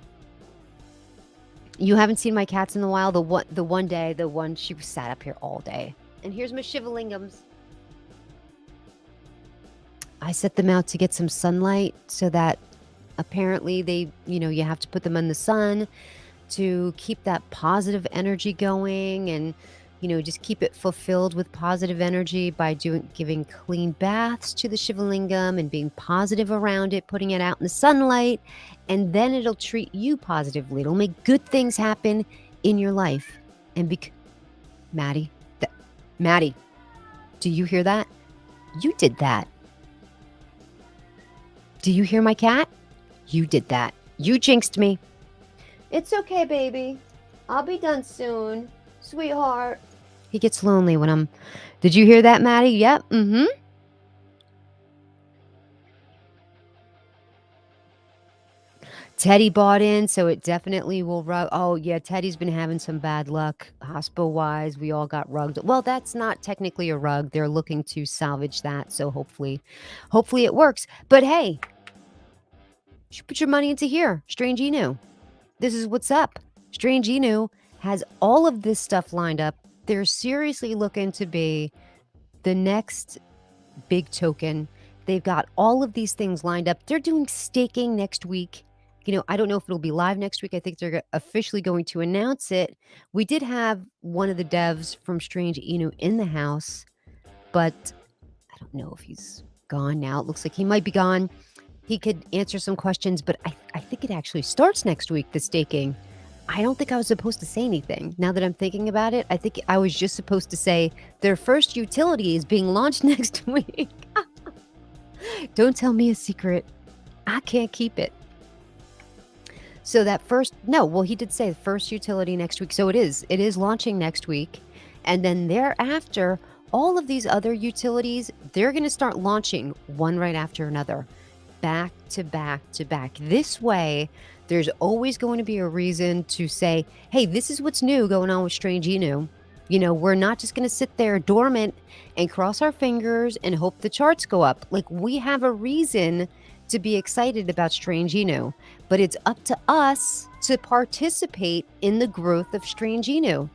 You haven't seen my cats in a while. The one she sat up here all day. And here's my shivalingums. I set them out to get some sunlight so that apparently they, you have to put them in the sun to keep that positive energy going and, just keep it fulfilled with positive energy by giving clean baths to the Shivalingam and being positive around it, putting it out in the sunlight, and then it'll treat you positively. It'll make good things happen in your life. And Maddie, Maddie, do you hear that? You did that. Do you hear my cat? You did that. You jinxed me. It's okay, baby. I'll be done soon, sweetheart. He gets lonely when I'm... Did you hear that, Maddie? Yep. Mm-hmm. Teddy bought in, so it definitely will rug. Oh, yeah, Teddy's been having some bad luck hospital-wise. We all got rugged. Well, that's not technically a rug. They're looking to salvage that, so hopefully it works. But hey, you should put your money into here. Strange Inu. This is what's up. Strange Inu has all of this stuff lined up. They're seriously looking to be the next big token. They've got all of these things lined up. They're doing staking next week. I don't know if it'll be live next week. I think they're officially going to announce it. We did have one of the devs from Strange Inu in the house, but I don't know if he's gone now. It looks like he might be gone. He could answer some questions, but I think it actually starts next week, the staking. I don't think I was supposed to say anything. Now that I'm thinking about it, I think I was just supposed to say their first utility is being launched next week. Don't tell me a secret. I can't keep it. So he did say the first utility next week. So it is launching next week. And then thereafter, all of these other utilities, they're going to start launching one right after another, back to back to back. This way, there's always going to be a reason to say, hey, this is what's new going on with Strange Inu. We're not just going to sit there dormant and cross our fingers and hope the charts go up. Like, we have a reason to be excited about Strange Inu, but it's up to us to participate in the growth of Strange Inu.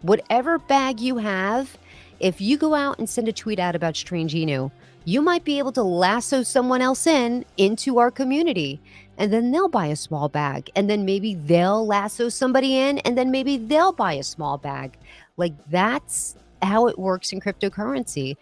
Whatever bag you have, if you go out and send a tweet out about Strange Inu, you might be able to lasso someone else into our community, and then they'll buy a small bag, and then maybe they'll lasso somebody in, and then maybe they'll buy a small bag. Like, that's how it works in cryptocurrency.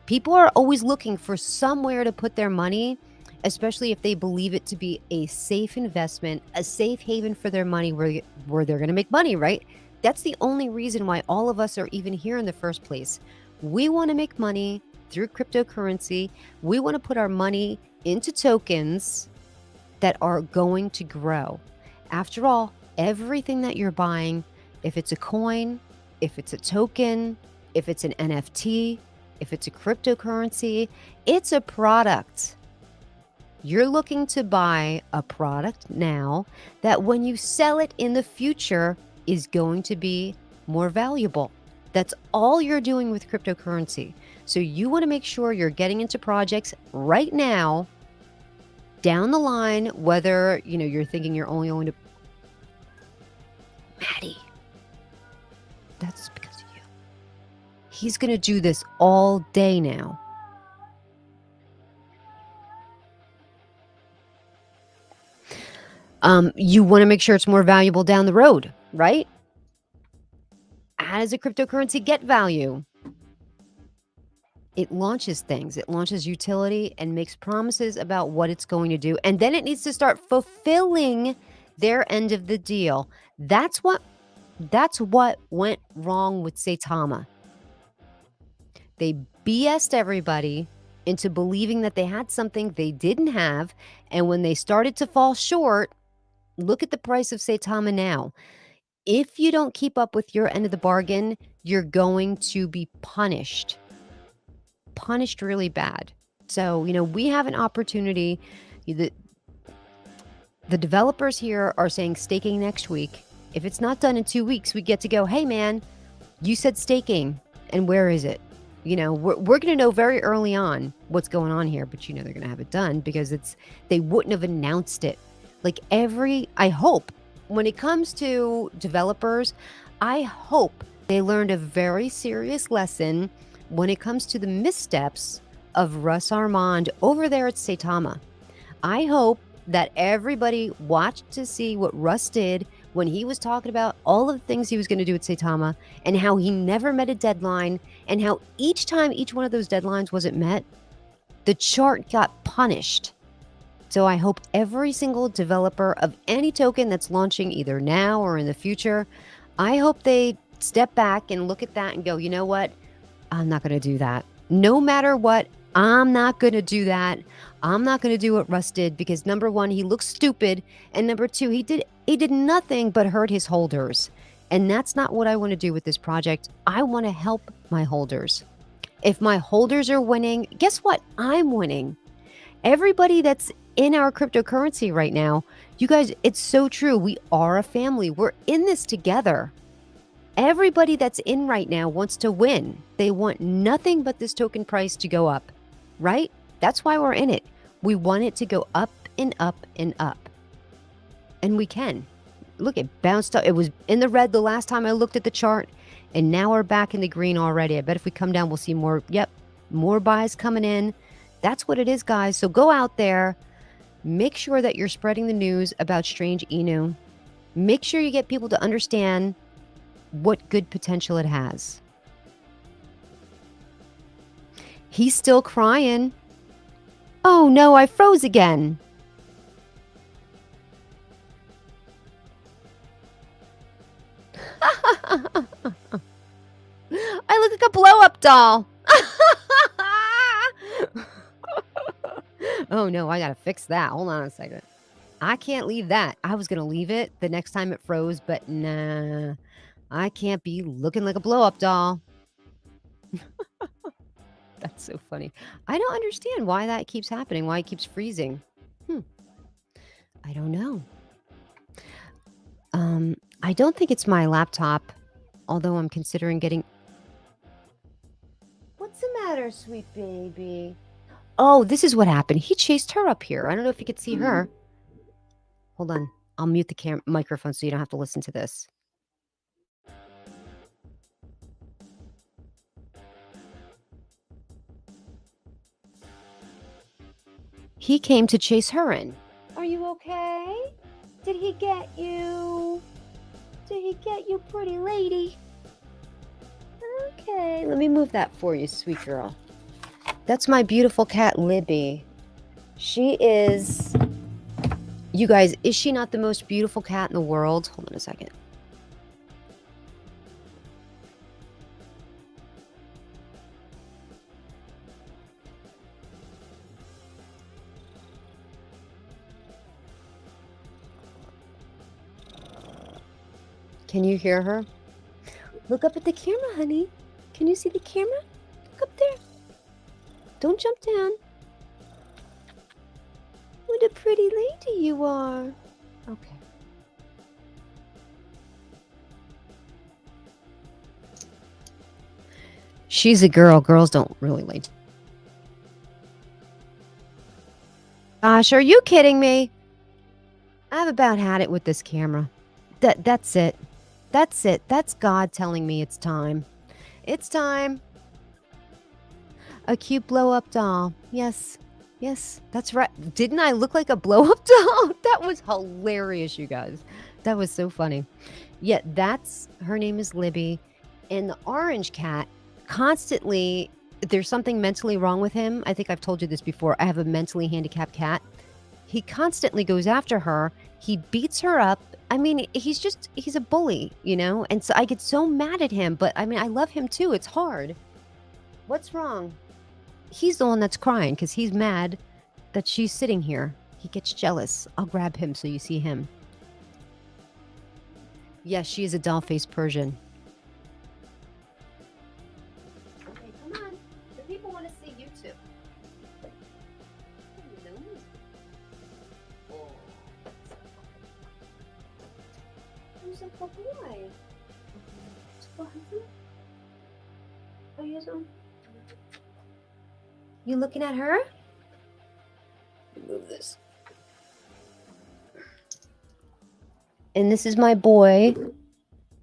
People are always looking for somewhere to put their money, especially if they believe it to be a safe investment, a safe haven for their money where they're going to make money, right? That's the only reason why all of us are even here in the first place. We want to make money through cryptocurrency. We want to put our money into tokens that are going to grow. After all, everything that you're buying, if it's a coin, if it's a token, if it's an NFT, if it's a cryptocurrency, it's a product. You're looking to buy a product now that when you sell it in the future is going to be more valuable. That's all you're doing with cryptocurrency. So you want to make sure you're getting into projects right now, down the line, whether, you're thinking you're only going to... Maddie, that's because of you. He's going to do this all day now. You want to make sure it's more valuable down the road, right? How does a cryptocurrency get value? It launches things. It launches utility and makes promises about what it's going to do. And then it needs to start fulfilling their end of the deal. That's what went wrong with Saitama. They BS'd everybody into believing that they had something they didn't have. And when they started to fall short, look at the price of Saitama now. If you don't keep up with your end of the bargain, you're going to be punished really bad. So, we have an opportunity. The developers here are saying staking next week. If it's not done in 2 weeks, we get to go, hey man, you said staking, and where is it? We're going to know very early on what's going on here, but they're going to have it done because they wouldn't have announced it. Like I hope when it comes to developers, I hope they learned a very serious lesson when it comes to the missteps of Russ Armand over there at Saitama. I hope that everybody watched to see what Russ did when he was talking about all of the things he was going to do at Saitama and how he never met a deadline and how each time each one of those deadlines wasn't met, the chart got punished. So I hope every single developer of any token that's launching either now or in the future, I hope they step back and look at that and go, you know what? I'm not going to do that. No matter what, I'm not going to do that. I'm not going to do what Russ did because number one, he looks stupid. And number two, he did nothing but hurt his holders. And that's not what I want to do with this project. I want to help my holders. If my holders are winning, guess what? I'm winning. Everybody that's in our cryptocurrency right now, you guys, it's so true. We are a family. We're in this together. Everybody that's in right now wants to win. They want nothing but this token price to go up, right? That's why we're in it. We want it to go up and up and up. And we can. Look, it bounced up. It was in the red the last time I looked at the chart, and now we're back in the green already. I bet if we come down, we'll see more. Yep, more buys coming in. That's what it is, guys. So go out there. Make sure that you're spreading the news about Strange Inu. Make sure you get people to understand what good potential it has. He's still crying. Oh no, I froze again. I look like a blow-up doll. Oh no, I gotta fix that. Hold on a second. I can't leave that. I was gonna leave it the next time it froze, but nah. I can't be looking like a blow-up doll. That's so funny. I don't understand why that keeps happening, why it keeps freezing. I don't know. I don't think it's my laptop, although I'm considering getting... What's the matter, sweet baby? Oh, this is what happened. He chased her up here. I don't know if you could see her. Hold on. I'll mute the microphone so you don't have to listen to this. He came to chase her in. Are you okay? Did he get you? Did he get you, pretty lady? Okay, let me move that for you, sweet girl. That's my beautiful cat, Libby. She is... You guys, is she not the most beautiful cat in the world? Hold on a second. Can you hear her? Look up at the camera, honey. Can you see the camera? Look up there. Don't jump down. What a pretty lady you are. Okay. She's a girl. Girls don't really like... Gosh, are you kidding me? I've about had it with this camera. That's it. That's it. That's God telling me it's time. It's time. A cute blow-up doll. Yes. Yes, that's right. Didn't I look like a blow-up doll? That was hilarious, you guys. That was so funny. Yeah, her name is Libby. And the orange cat constantly, there's something mentally wrong with him. I think I've told you this before. I have a mentally handicapped cat. He constantly goes after her. He beats her up. I mean, he's a bully, you know? And so I get so mad at him, but I mean, I love him too. It's hard. What's wrong? He's the one that's crying because he's mad that she's sitting here. He gets jealous. I'll grab him so you see him. Yes, she is a doll-faced Persian. Okay, come on. The people want to see you too. Oh, who's a boy? Oh, yes, you looking at her? Move this. And this is my boy.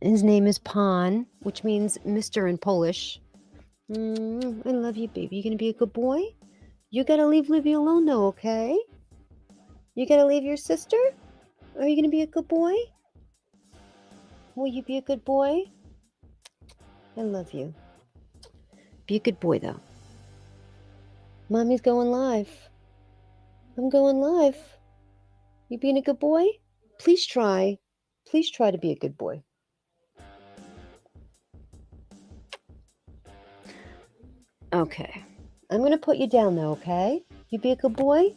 His name is Pan, which means Mr. in Polish. I love you, baby. You gonna be a good boy? You gotta leave Libby alone, though, okay? You gotta leave your sister? Are you gonna be a good boy? Will you be a good boy? I love you. Be a good boy, though. Mommy's going live. I'm going live. You being a good boy? Please try. Please try to be a good boy. Okay. I'm going to put you down, though, okay? You be a good boy?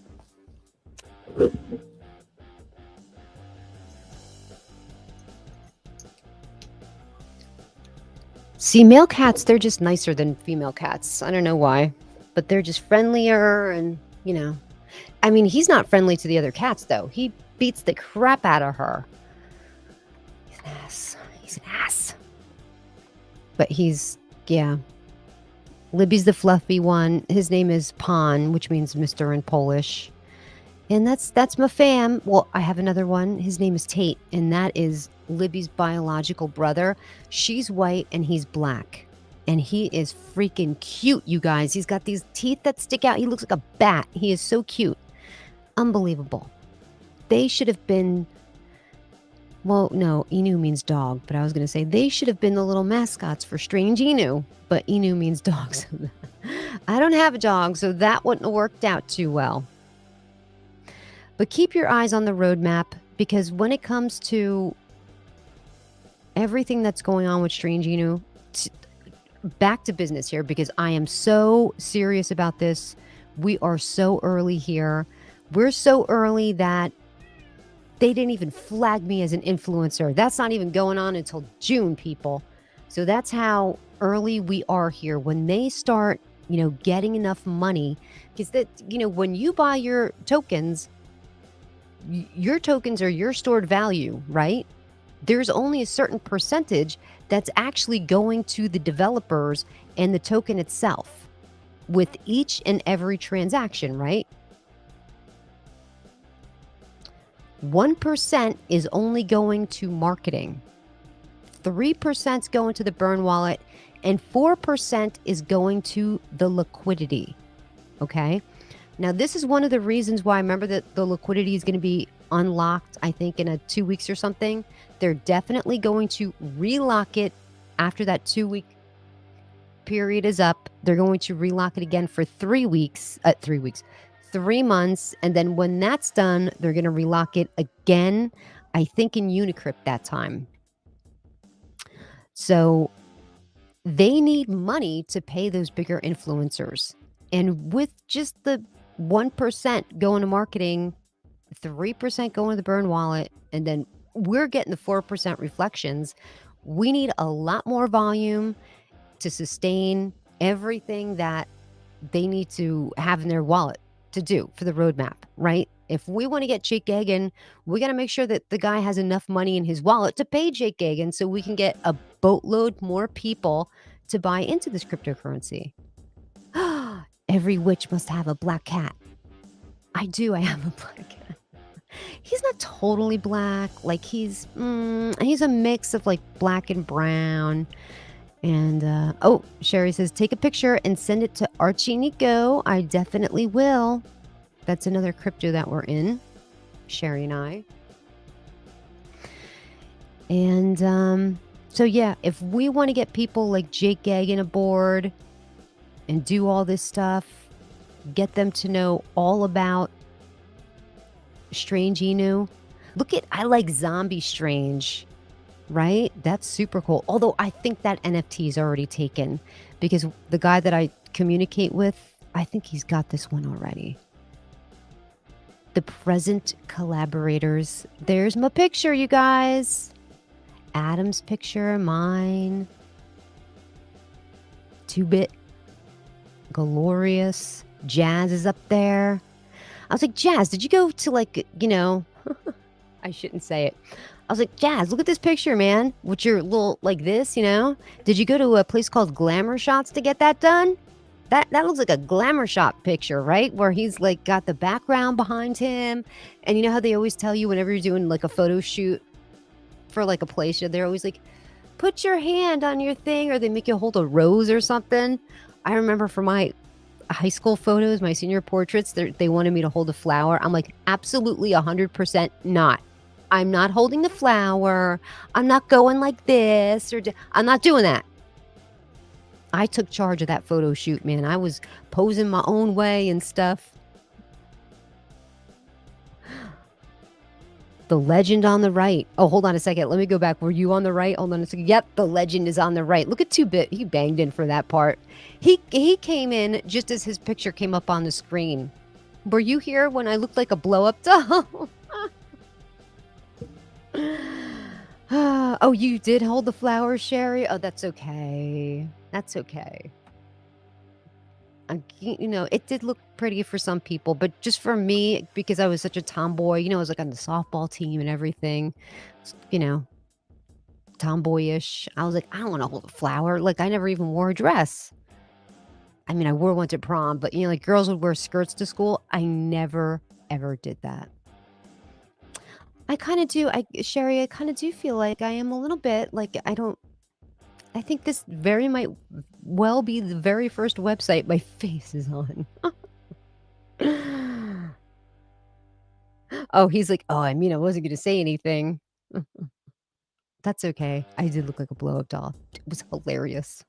See, male cats, they're just nicer than female cats. I don't know why, but they're just friendlier and, you know. I mean, he's not friendly to the other cats, though. He beats the crap out of her. He's an ass. He's an ass. But he's, yeah. Libby's the fluffy one. His name is Pan, which means Mr. in Polish. And that's my fam. Well, I have another one. His name is Tate, and that is Libby's biological brother. She's white and he's black. And he is freaking cute, you guys. He's got these teeth that stick out. He looks like a bat. He is so cute. Unbelievable. They should have been, well, no, Inu means dog, but I was going to say they should have been the little mascots for Strange Inu, but Inu means dogs. I don't have a dog, so that wouldn't have worked out too well. But keep your eyes on the roadmap, because when it comes to everything that's going on with Strange Inu, back to business here, because I am so serious about this. We are so early here. We're so early that they didn't even flag me as an influencer. That's not even going on until June, people. So that's how early we are here. When they start, getting enough money, because that, when you buy your tokens are your stored value, right? There's only a certain percentage that's actually going to the developers and the token itself with each and every transaction, right? 1% is only going to marketing. 3% is going to the burn wallet, and 4% is going to the liquidity. Okay? Now, this is one of the reasons why I remember that the liquidity is going to be unlocked, I think, in 2 weeks or something. They're definitely going to relock it after that 2-week period is up. They're going to relock it again for 3 months. And then when that's done, they're going to relock it again, I think in Unicrypt that time. So they need money to pay those bigger influencers. And with just the 1% going to marketing, 3% going to the burn wallet, and then we're getting the 4% reflections, we need a lot more volume to sustain everything that they need to have in their wallet to do for the roadmap, right? If we want to get Jake Gagan, we got to make sure that the guy has enough money in his wallet to pay Jake Gagan so we can get a boatload more people to buy into this cryptocurrency. Every witch must have a black cat. I do. I have a black cat. He's not totally black. Like he's a mix of like black and brown. And Sherry says, take a picture and send it to Archie Nico. I definitely will. That's another crypto that we're in, Sherry and I. And so yeah, if we want to get people like Jake Gagan aboard and do all this stuff, get them to know all about Strange Inu. I like Zombie Strange, right? That's super cool. Although I think that NFT is already taken because the guy that I communicate with, I think he's got this one already. The present collaborators. There's my picture, you guys. Adam's picture, mine. 2-bit. Glorious. Jazz is up there. I was like, Jazz, did you go to I shouldn't say it. I was like, Jazz, look at this picture, man. With your little, like this, Did you go to a place called Glamour Shots to get that done? That looks like a glamour shot picture, right? Where he's like got the background behind him. And you know how they always tell you whenever you're doing like a photo shoot for like a place, they're always like, put your hand on your thing, or they make you hold a rose or something. I remember for my high school photos, my senior portraits, they wanted me to hold a flower. I'm like, absolutely 100% not. I'm not holding the flower. I'm not going like this I'm not doing that. I took charge of that photo shoot, man. I was posing my own way and stuff. The legend on the right. Oh, hold on a second. Let me go back. Were you on the right? Hold on a second. Yep, the legend is on the right. Look at 2-Bit. He banged in for that part. He came in just as his picture came up on the screen. Were you here when I looked like a blow-up doll? Oh, you did hold the flowers, Sherry? Oh, that's okay. That's okay. It did look pretty for some people, but just for me, because I was such a tomboy, I was like on the softball team and everything, you know, tomboyish. I was like, I don't want to hold a flower. Like, I never even wore a dress. I mean, I wore one to prom, but like girls would wear skirts to school. I never, ever did that. I kind of do. Sherry, I kind of do feel like I am a little bit like I think this very might well be the very first website my face is on. Oh, he's like, "Oh, I mean, I wasn't gonna say anything." That's okay. I did look like a blow-up doll. It was hilarious.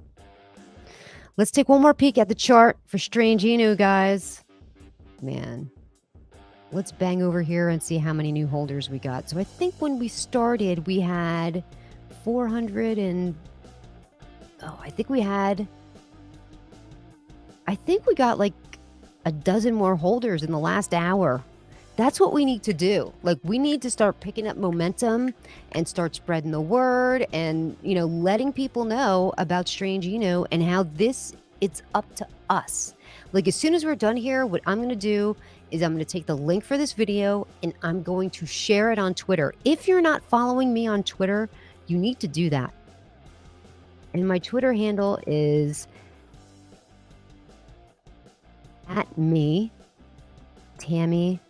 Let's take one more peek at the chart for Strange Inu, guys. Man. Let's bang over here and see how many new holders we got. So I think when we started, we had 400 and... Oh, I think we got like a dozen more holders in the last hour. That's what we need to do. Like, we need to start picking up momentum and start spreading the word and, letting people know about Strange Inu and how it's up to us. Like, as soon as we're done here, what I'm going to do is I'm going to take the link for this video and I'm going to share it on Twitter. If you're not following me on Twitter, you need to do that. And my Twitter handle is @me, Tammy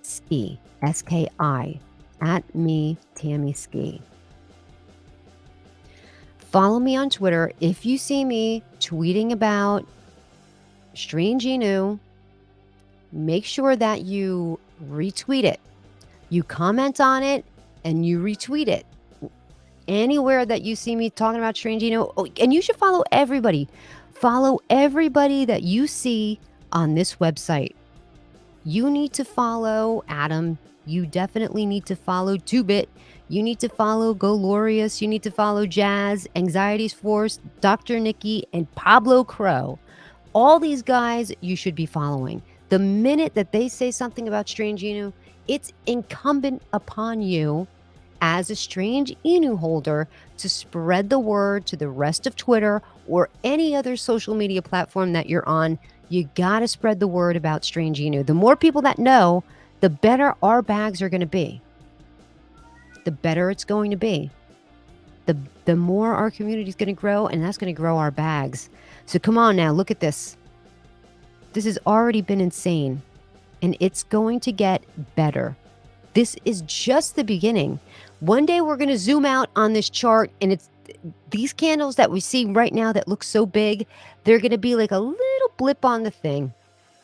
Ski, SKI, @me, Tammy Ski. Follow me on Twitter. If you see me tweeting about Strange Inu, make sure that you retweet it. You comment on it and you retweet it. Anywhere that you see me talking about Strange Inu, and you should follow everybody. Follow everybody that you see on this website. You need to follow Adam. You definitely need to follow 2-Bit. You need to follow Glorious. You need to follow Jazz, Anxiety's Force, Dr. Nikki, and Pablo Crow. All these guys you should be following. The minute that they say something about Strange Inu, it's incumbent upon you as a Strange Inu holder to spread the word to the rest of Twitter or any other social media platform that you're on. You got to spread the word about Strange Inu. The more people that know, the better our bags are going to be. The better it's going to be. The more our community is going to grow, and that's going to grow our bags. So come on now, look at this. This has already been insane, and it's going to get better. This is just the beginning. One day we're going to zoom out on this chart, and it's these candles that we see right now that look so big, they're going to be like a little blip on the thing.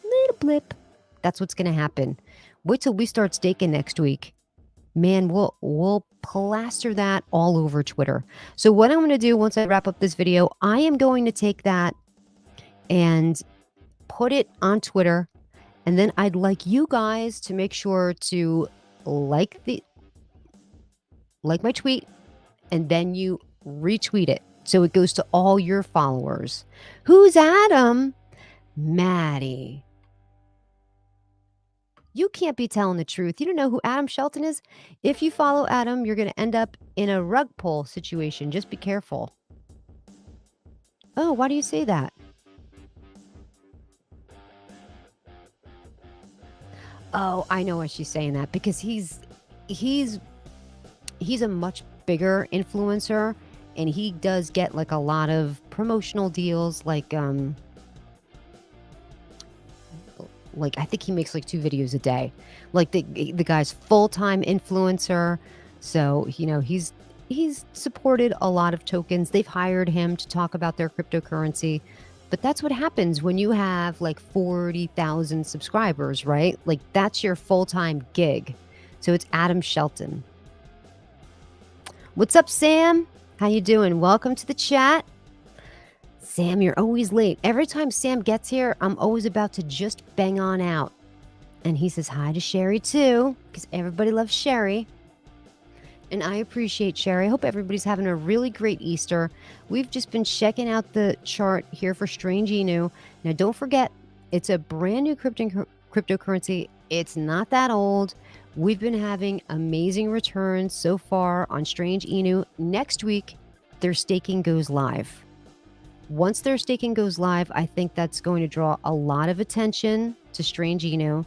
Little blip. That's what's going to happen. Wait till we start staking next week. Man, we'll plaster that all over Twitter. So what I'm going to do once I wrap up this video, I am going to take that and put it on Twitter. And then I'd like you guys to make sure to like my tweet, and then you retweet it so it goes to all your followers. Who's Adam? Maddie. You can't be telling the truth. You don't know who Adam Shelton is? If you follow Adam, you're going to end up in a rug pull situation. Just be careful. Oh, why do you say that? Oh, I know why she's saying that, because he's a much bigger influencer, and he does get like a lot of promotional deals, like I think he makes like 2 videos a day. Like the guy's full-time influencer. So, he's supported a lot of tokens. They've hired him to talk about their cryptocurrency. But that's what happens when you have like 40,000 subscribers, right? Like that's your full-time gig. So it's Adam Shelton. What's up, Sam? How you doing? Welcome to the chat. Sam, you're always late. Every time Sam gets here, I'm always about to just bang on out. And he says hi to Sherry too, because everybody loves Sherry. And I appreciate Sherry. I hope everybody's having a really great Easter. We've just been checking out the chart here for Strange Inu. Now, don't forget, it's a brand new cryptocurrency. It's not that old. We've been having amazing returns so far on Strange Inu. Next week, their staking goes live. Once their staking goes live, I think that's going to draw a lot of attention to Strange Inu.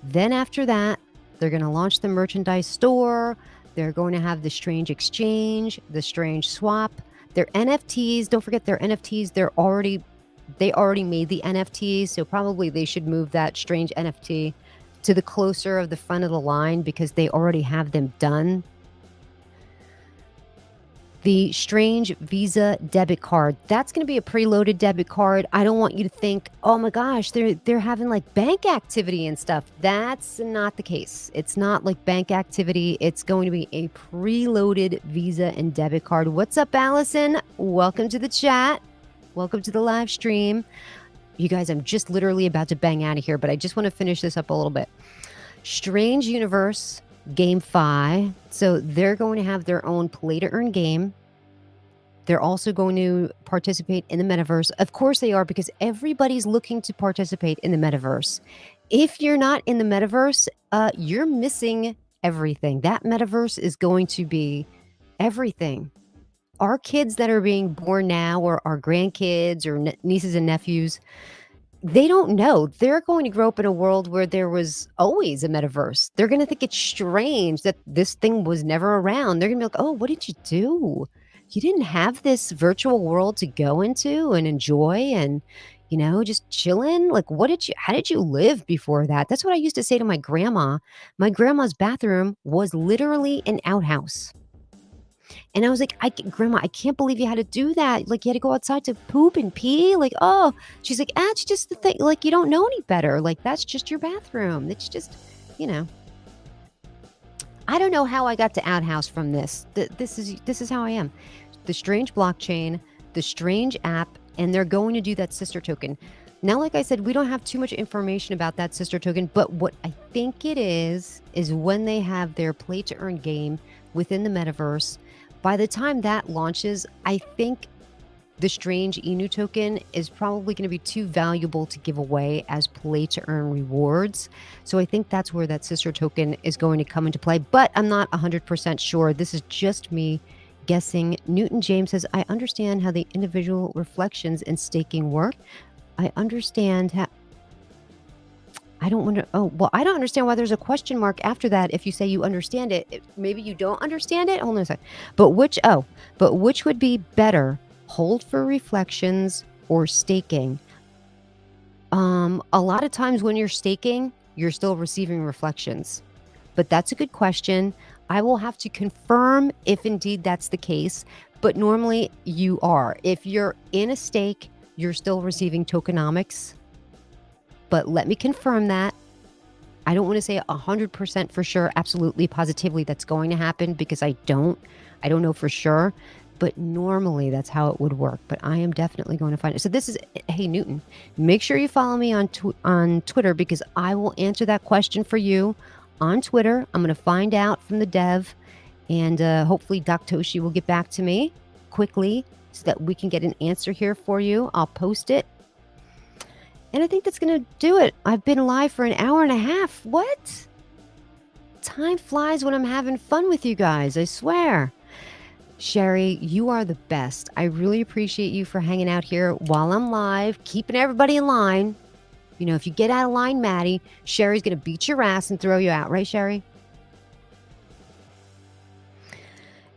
Then after that, they're going to launch the merchandise store. They're going to have the Strange Exchange, the Strange Swap, their NFTs. Don't forget their NFTs. They already made the NFTs, so probably they should move that Strange NFT to the closer of the front of the line because they already have them done. The Strange Visa debit card. That's going to be a preloaded debit card. I don't want you to think, oh my gosh, they're having like bank activity and stuff. That's not the case. It's not like bank activity. It's going to be a preloaded Visa and debit card. What's up, Allison? Welcome to the chat. Welcome to the live stream. You guys, I'm just literally about to bang out of here, but I just want to finish this up a little bit. Strange Universe GameFi. So they're going to have their own play to earn game. They're also going to participate in the metaverse. Of course they are, because everybody's looking to participate in the metaverse. If you're not in the metaverse, you're missing everything. That metaverse is going to be everything. Our kids that are being born now, or our grandkids or nieces and nephews, they don't know. They're going to grow up in a world where there was always a metaverse. They're going to think it's strange that this thing was never around. They're going to be like, oh, what did you do? You didn't have this virtual world to go into and enjoy and, just chilling? Like, how did you live before that? That's what I used to say to my grandma. My grandma's bathroom was literally an outhouse. And I was like, Grandma, I can't believe you had to do that. Like, you had to go outside to poop and pee. Like, oh, she's like, it's just the thing. Like, you don't know any better. Like, that's just your bathroom. It's just, I don't know how I got to outhouse from this. This is how I am. The Strange blockchain, the Strange app, and they're going to do that sister token. Now, like I said, we don't have too much information about that sister token, but what I think it is when they have their play to earn game within the metaverse, by the time that launches, I think the Strange Inu token is probably going to be too valuable to give away as play to earn rewards. So I think that's where that sister token is going to come into play, but I'm not 100% sure. This is just me guessing. Newton James says, I understand how the individual reflections and staking work. I understand how. I don't wonder. Oh, well, I don't understand why there's a question mark after that. If you say you understand it, maybe you don't understand it. Hold on a second. But which would be better, hold for reflections or staking? A lot of times when you're staking, you're still receiving reflections, but that's a good question. I will have to confirm if indeed that's the case, but normally you are. If you're in a stake, you're still receiving tokenomics. But let me confirm that. I don't want to say 100% for sure, absolutely, positively that's going to happen, because I don't know for sure, but normally that's how it would work. But I am definitely going to find it. So this is, hey, Newton, make sure you follow me on Twitter, because I will answer that question for you on Twitter. I'm going to find out from the dev, and hopefully Doc Toshi will get back to me quickly so that we can get an answer here for you. I'll post it. And I think that's going to do it. I've been live for an hour and a half. What? Time flies when I'm having fun with you guys, I swear. Sherry, you are the best. I really appreciate you for hanging out here while I'm live, keeping everybody in line. If you get out of line, Maddie, Sherry's going to beat your ass and throw you out. Right, Sherry?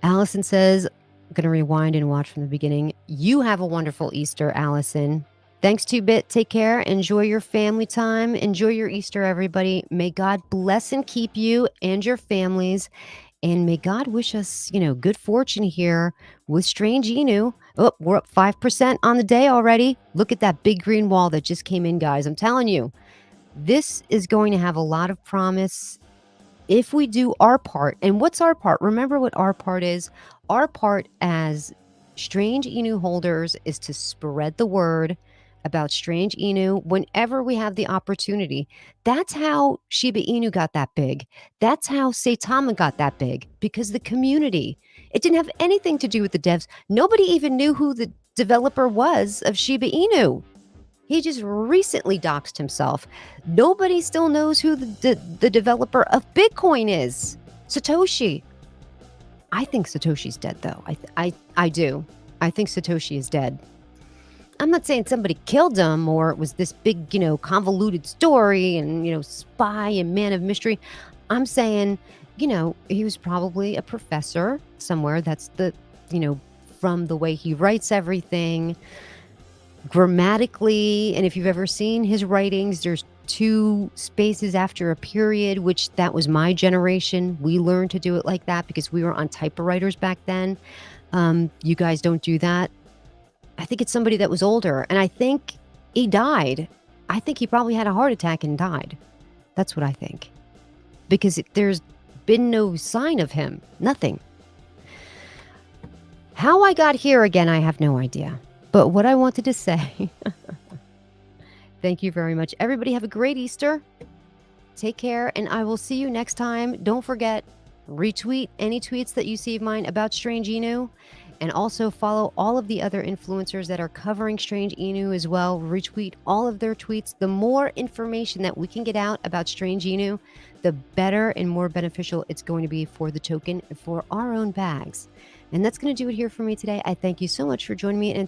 Allison says, I'm going to rewind and watch from the beginning. You have a wonderful Easter, Allison. Thanks, 2-Bit. Take care. Enjoy your family time. Enjoy your Easter, everybody. May God bless and keep you and your families. And may God wish us, good fortune here with Strange Inu. Oh, we're up 5% on the day already. Look at that big green wall that just came in, guys. I'm telling you, this is going to have a lot of promise if we do our part. And what's our part? Remember what our part is? Our part as Strange Inu holders is to spread the word about Strange Inu whenever we have the opportunity. That's how Shiba Inu got that big. That's how Saitama got that big, because the community. It didn't have anything to do with the devs. Nobody even knew who the developer was of Shiba Inu. He just recently doxed himself. Nobody still knows who the developer of Bitcoin is. Satoshi. I think Satoshi's dead, though. I do. I think Satoshi is dead. I'm not saying somebody killed him or it was this big, convoluted story and, spy and man of mystery. I'm saying, he was probably a professor somewhere. That's from the way he writes everything grammatically. And if you've ever seen his writings, there's 2 spaces after a period, which that was my generation. We learned to do it like that because we were on typewriters back then. You guys don't do that. I think it's somebody that was older, and I think he died. I think he probably had a heart attack and died. That's what I think. Because there's been no sign of him. Nothing. How I got here again, I have no idea. But what I wanted to say, thank you very much. Everybody have a great Easter. Take care, and I will see you next time. Don't forget, retweet any tweets that you see of mine about Strange Inu, and also follow all of the other influencers that are covering Strange Inu as well. Retweet all of their tweets. The more information that we can get out about Strange Inu, the better and more beneficial it's going to be for the token and for our own bags. And that's going to do it here for me today. I thank you so much for joining me, and